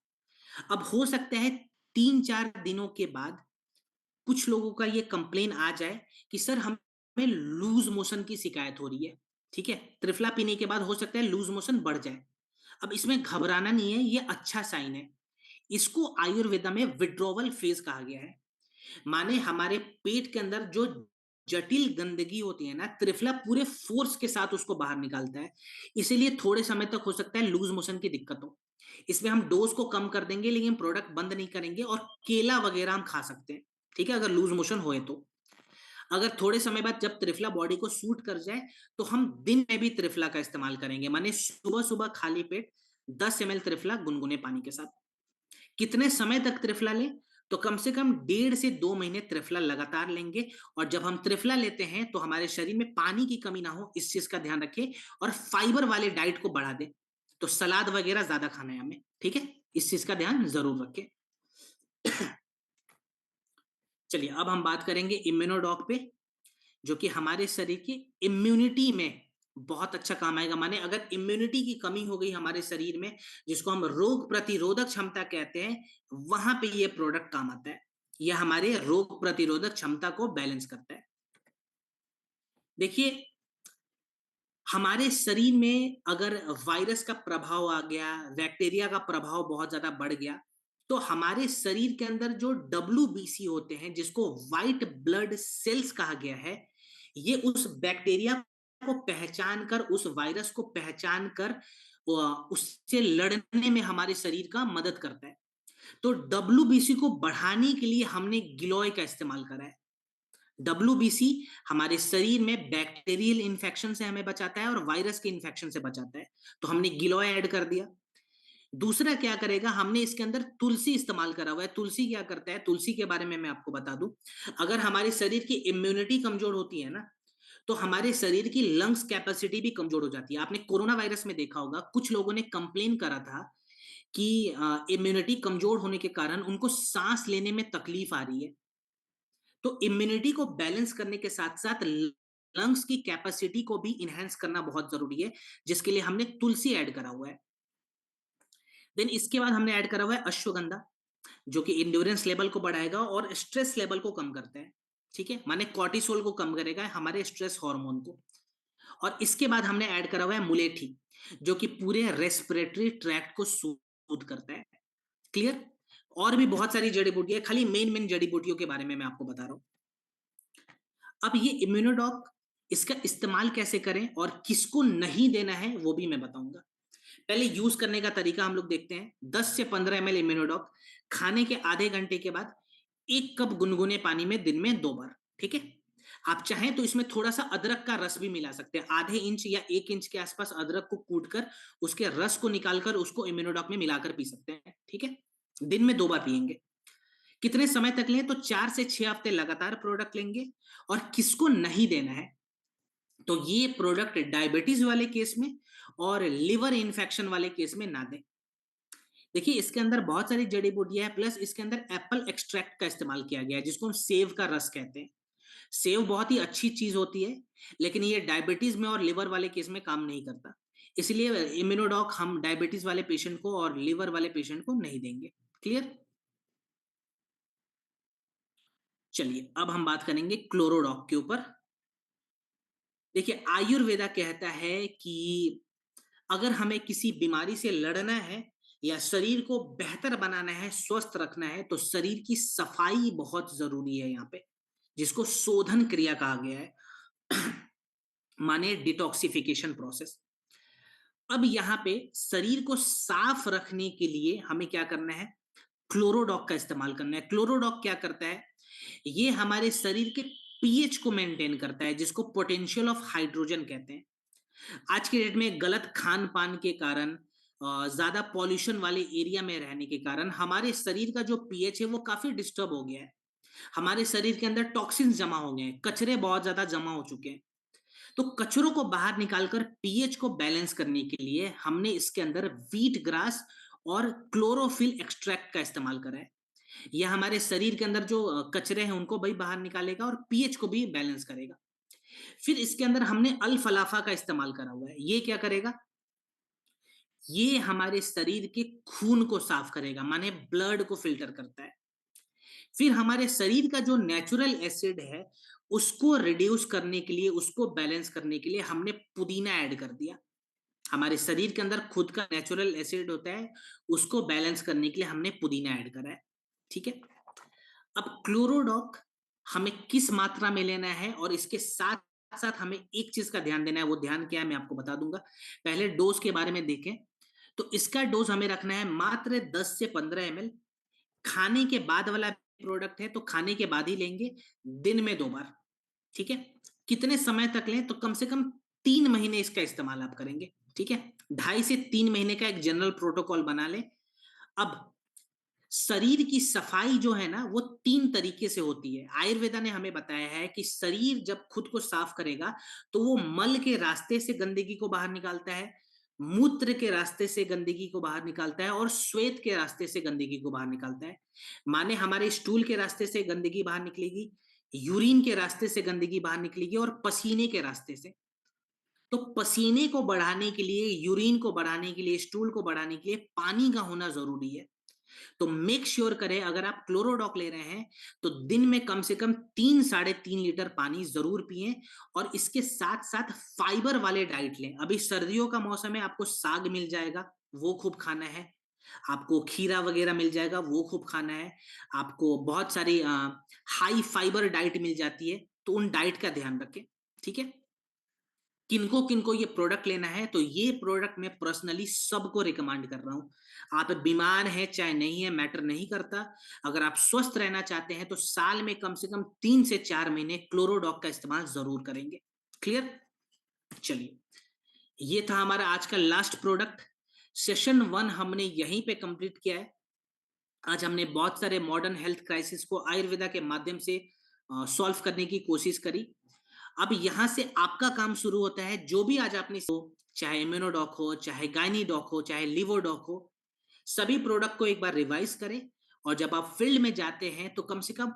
Speaker 1: अब हो सकता है 3-4 दिनों के बाद कुछ लोगों का ये कंप्लेन आ जाए कि सर हमें लूज मोशन की शिकायत हो रही है, ठीक है, त्रिफला पीने के बाद हो सकता है लूज मोशन बढ़ जाए। अब इसमें घबराना नहीं है, ये अच्छा साइन है। इसको आयुर्वेदा में विड्रॉवल फेज कहा गया है। माने हमारे पेट के अंदर जो जटिल गंदगी होती है ना, त्रिफला पूरे फोर्स के साथ उसको बाहर निकालता है। इसीलिए थोड़े समय तक हो सकता है लूज मोशन की दिक्कत हो। इसमें हम डोज को कम कर देंगे, लेकिन प्रोडक्ट बंद नहीं करेंगे, और केला वगैरह हम खा सकते हैं, ठीक है, अगर लूज मोशन होए तो। अगर थोड़े समय बाद जब त्रिफला बॉडी को सूट कर जाए, तो हम दिन में भी त्रिफला का इस्तेमाल करेंगे। माने सुबह सुबह खाली पेट 10 ml त्रिफला गुनगुने पानी के साथ। कितने समय तक त्रिफला लें? तो कम से कम 1.5 से 2 महीने त्रिफला लगातार लेंगे। और जब हम त्रिफला लेते हैं तो हमारे शरीर में पानी की कमी ना हो, इस चीज का ध्यान रखें। और फाइबर वाले डाइट को बढ़ा दें, तो सलाद वगैरह ज्यादा खाना है हमें, ठीक है, इस चीज का ध्यान जरूर रखें। चलिए, अब हम बात करेंगे इम्यूनोडॉक पे, जो कि हमारे शरीर की इम्यूनिटी में बहुत अच्छा काम आएगा। माने अगर इम्यूनिटी की कमी हो गई हमारे शरीर में, जिसको हम रोग प्रतिरोधक क्षमता कहते हैं, वहां पे ये प्रोडक्ट काम आता है। यह हमारे रोग प्रतिरोधक क्षमता को बैलेंस करता है। देखिए, हमारे शरीर में अगर वायरस का प्रभाव आ गया, बैक्टीरिया का प्रभाव बहुत ज्यादा बढ़ गया, तो हमारे शरीर के अंदर जो WBC होते हैं, जिसको व्हाइट ब्लड सेल्स कहा गया है, ये उस बैक्टीरिया को पहचान कर, उस वायरस को पहचान कर उससे लड़ने में हमारे शरीर का मदद करता है। तो WBC को बढ़ाने के लिए हमने गिलोय का इस्तेमाल करा है। WBC हमारे शरीर में बैक्टीरियल इन्फेक्शन से हमें बचाता है और वायरस के इन्फेक्शन से बचाता है, तो हमने गिलोय ऐड कर दिया। दूसरा क्या करेगा, हमने इसके अंदर तुलसी इस्तेमाल करा हुआ है। तुलसी क्या करता है, तुलसी के बारे में मैं आपको बता दूं। अगर हमारे शरीर की इम्यूनिटी कमजोर होती है ना, तो हमारे शरीर की लंग्स कैपेसिटी भी कमजोर हो जाती है। आपने कोरोना वायरस में देखा होगा, कुछ लोगों ने कंप्लेन करा था कि इम्यूनिटी कमजोर होने के कारण उनको सांस लेने में तकलीफ आ रही है। तो इम्यूनिटी को बैलेंस करने के साथ साथ लंग्स की कैपेसिटी को भी इनहेंस करना बहुत जरूरी है, जिसके लिए हमने तुलसी ऐड करा हुआ है। देन इसके बाद हमने ऐड करा हुआ है अश्वगंधा, जो कि इंड्योरेंस लेवल को बढ़ाएगा और स्ट्रेस लेवल को कम करता है, ठीक है, माने कॉर्टिसोल को कम करेगा, हमारे स्ट्रेस हार्मोन को। और इसके बाद हमने ऐड करा हुआ है मुलेठी, जो कि पूरे रेस्पिरेटरी ट्रैक्ट को सूद करता है। क्लियर? और भी बहुत सारी जड़ी बूटियां, खाली मेन मेन जड़ी बूटियों के बारे में मैं आपको बता रहा हूं। अब ये इम्यूनोडॉक, इसका इस्तेमाल कैसे करें और किसको नहीं देना है, वो भी मैं बताऊंगा। पहले यूज करने का तरीका हम लोग देखते हैं। 10 से 15 ml इम्यूनोडॉक खाने के आधे घंटे के बाद 1 कप गुनगुने पानी में दिन में 2 बार, ठीक है। आप चाहें तो इसमें थोड़ा सा अदरक का रस भी मिला सकते हैं, आधे इंच या 1 इंच के आसपास अदरक को कूट कर उसके रस को निकालकर उसको इम्यूनोडॉक में मिलाकर पी सकते हैं, ठीक है। दिन में 2 बार पिएंगे। कितने समय तक लें, तो 4 से 6 हफ्ते लगातार प्रोडक्ट लेंगे। और किसको नहीं देना है, तो ये प्रोडक्ट डायबिटीज वाले केस में और लिवर इन्फेक्शन वाले केस में ना दें। देखिए, इसके अंदर बहुत सारी जड़ी बूटियां हैं, प्लस इसके अंदर एप्पल एक्सट्रैक्ट का इस्तेमाल किया गया है, जिसको हम सेव का रस कहते हैं। सेव बहुत ही अच्छी चीज होती है, लेकिन ये डायबिटीज में और लिवर वाले केस में काम नहीं करता। इसलिए इम्यूनोडॉक हम डायबिटीज वाले पेशेंट को और लिवर वाले पेशेंट को नहीं देंगे। क्लियर? चलिए, अब हम बात करेंगे क्लोरोडॉक के ऊपर। देखिए, आयुर्वेदा कहता है कि अगर हमें किसी बीमारी से लड़ना है या शरीर को बेहतर बनाना है, स्वस्थ रखना है, तो शरीर की सफाई बहुत जरूरी है यहाँ पे, जिसको शोधन क्रिया कहा गया है। माने डिटॉक्सिफिकेशन प्रोसेस। अब यहाँ पे शरीर को साफ रखने के लिए हमें क्या करना है, क्लोरोडॉक का इस्तेमाल करना है। क्लोरोडॉक क्या करता है, ये हमारे शरीर के पीएच को मेंटेन करता है, जिसको पोटेंशियल ऑफ हाइड्रोजन कहते हैं। आज के डेट में गलत खान पान के कारण, ज्यादा पॉल्यूशन वाले एरिया में रहने के कारण हमारे शरीर का जो पीएच है वो काफी डिस्टर्ब हो गया है। हमारे शरीर के अंदर टॉक्सिन्स जमा हो गए हैं, कचरे बहुत ज्यादा जमा हो चुके हैं। तो कचरों को बाहर निकालकर पीएच को बैलेंस करने के लिए हमने इसके अंदर व्हीट ग्रास और क्लोरोफिल एक्सट्रैक्ट का इस्तेमाल करा है। यह हमारे शरीर के अंदर जो कचरे हैं उनको भी बाहर निकालेगा और पीएच को भी बैलेंस करेगा। फिर इसके अंदर हमने अल्फालाफा का इस्तेमाल करा हुआ है। ये क्या करेगा, ये हमारे शरीर के खून को साफ करेगा, माने ब्लड को फिल्टर करता है। फिर हमारे शरीर का जो नेचुरल एसिड है उसको रिड्यूस करने के लिए, उसको बैलेंस करने के लिए हमने पुदीना ऐड कर दिया। हमारे शरीर के अंदर खुद का नेचुरल एसिड होता है, उसको बैलेंस करने के लिए हमने पुदीना ऐड करा है। ठीक है। अब क्लोरोडॉक हमें किस मात्रा में लेना है और इसके साथ साथ हमें एक चीज का ध्यान देना है, वो ध्यान क्या है मैं आपको बता दूंगा। पहले डोज के बारे में देखें तो इसका डोज हमें रखना है मात्र 10 से 15 ml। खाने के बाद वाला प्रोडक्ट है तो खाने के बाद ही लेंगे, दिन में 2 बार। ठीक है। कितने समय तक लें, तो कम से कम 3 महीने इसका इस्तेमाल आप करेंगे। ठीक है। 2.5 से 3 महीने का एक जनरल प्रोटोकॉल बना लें। अब शरीर की सफाई जो है ना वो 3 तरीके से होती है। आयुर्वेदा ने हमें बताया है कि शरीर जब खुद को साफ करेगा तो वो मल के रास्ते से गंदगी को बाहर निकालता है, मूत्र के रास्ते से गंदगी को बाहर निकालता है और श्वेत के रास्ते से गंदगी को बाहर निकालता है। माने हमारे स्टूल के रास्ते से गंदगी बाहर निकलेगी, यूरिन के रास्ते से गंदगी बाहर निकलेगी और पसीने के रास्ते से। तो पसीने को बढ़ाने के लिए, यूरिन को बढ़ाने के लिए, स्टूल को बढ़ाने के लिए पानी का होना जरूरी है। तो मेक श्योर करें अगर आप क्लोरोडॉक ले रहे हैं तो दिन में कम से कम 3-3.5 लीटर पानी जरूर पिएं। और इसके साथ साथ फाइबर वाले डाइट लें। अभी सर्दियों का मौसम है, आपको साग मिल जाएगा, वो खूब खाना है। आपको खीरा वगैरह मिल जाएगा, वो खूब खाना है। आपको बहुत सारी हाई फाइबर डाइट मिल जाती है, तो उन डाइट का ध्यान रखें। ठीक है। किनको किनको ये प्रोडक्ट लेना है, तो ये प्रोडक्ट मैं पर्सनली सबको रिकमेंड कर रहा हूं। आप बीमार हैं चाहे नहीं है, मैटर नहीं करता। अगर आप स्वस्थ रहना चाहते हैं तो साल में कम से कम 3 से 4 महीने क्लोरोडॉक का इस्तेमाल जरूर करेंगे। क्लियर। चलिए, ये था हमारा आज का लास्ट प्रोडक्ट। सेशन 1 हमने यहीं पे कंप्लीट किया है। आज हमने बहुत सारे मॉडर्न हेल्थ क्राइसिस को आयुर्वेदा के माध्यम से सॉल्व करने की कोशिश करी। अब यहां से आपका काम शुरू होता है। जो भी आज आपने, चाहे इम्यूनोडॉक हो, चाहे गायनीडॉक हो, चाहे लिवोडॉक हो, सभी प्रोडक्ट को एक बार रिवाइज करें। और जब आप फील्ड में जाते हैं तो कम से कम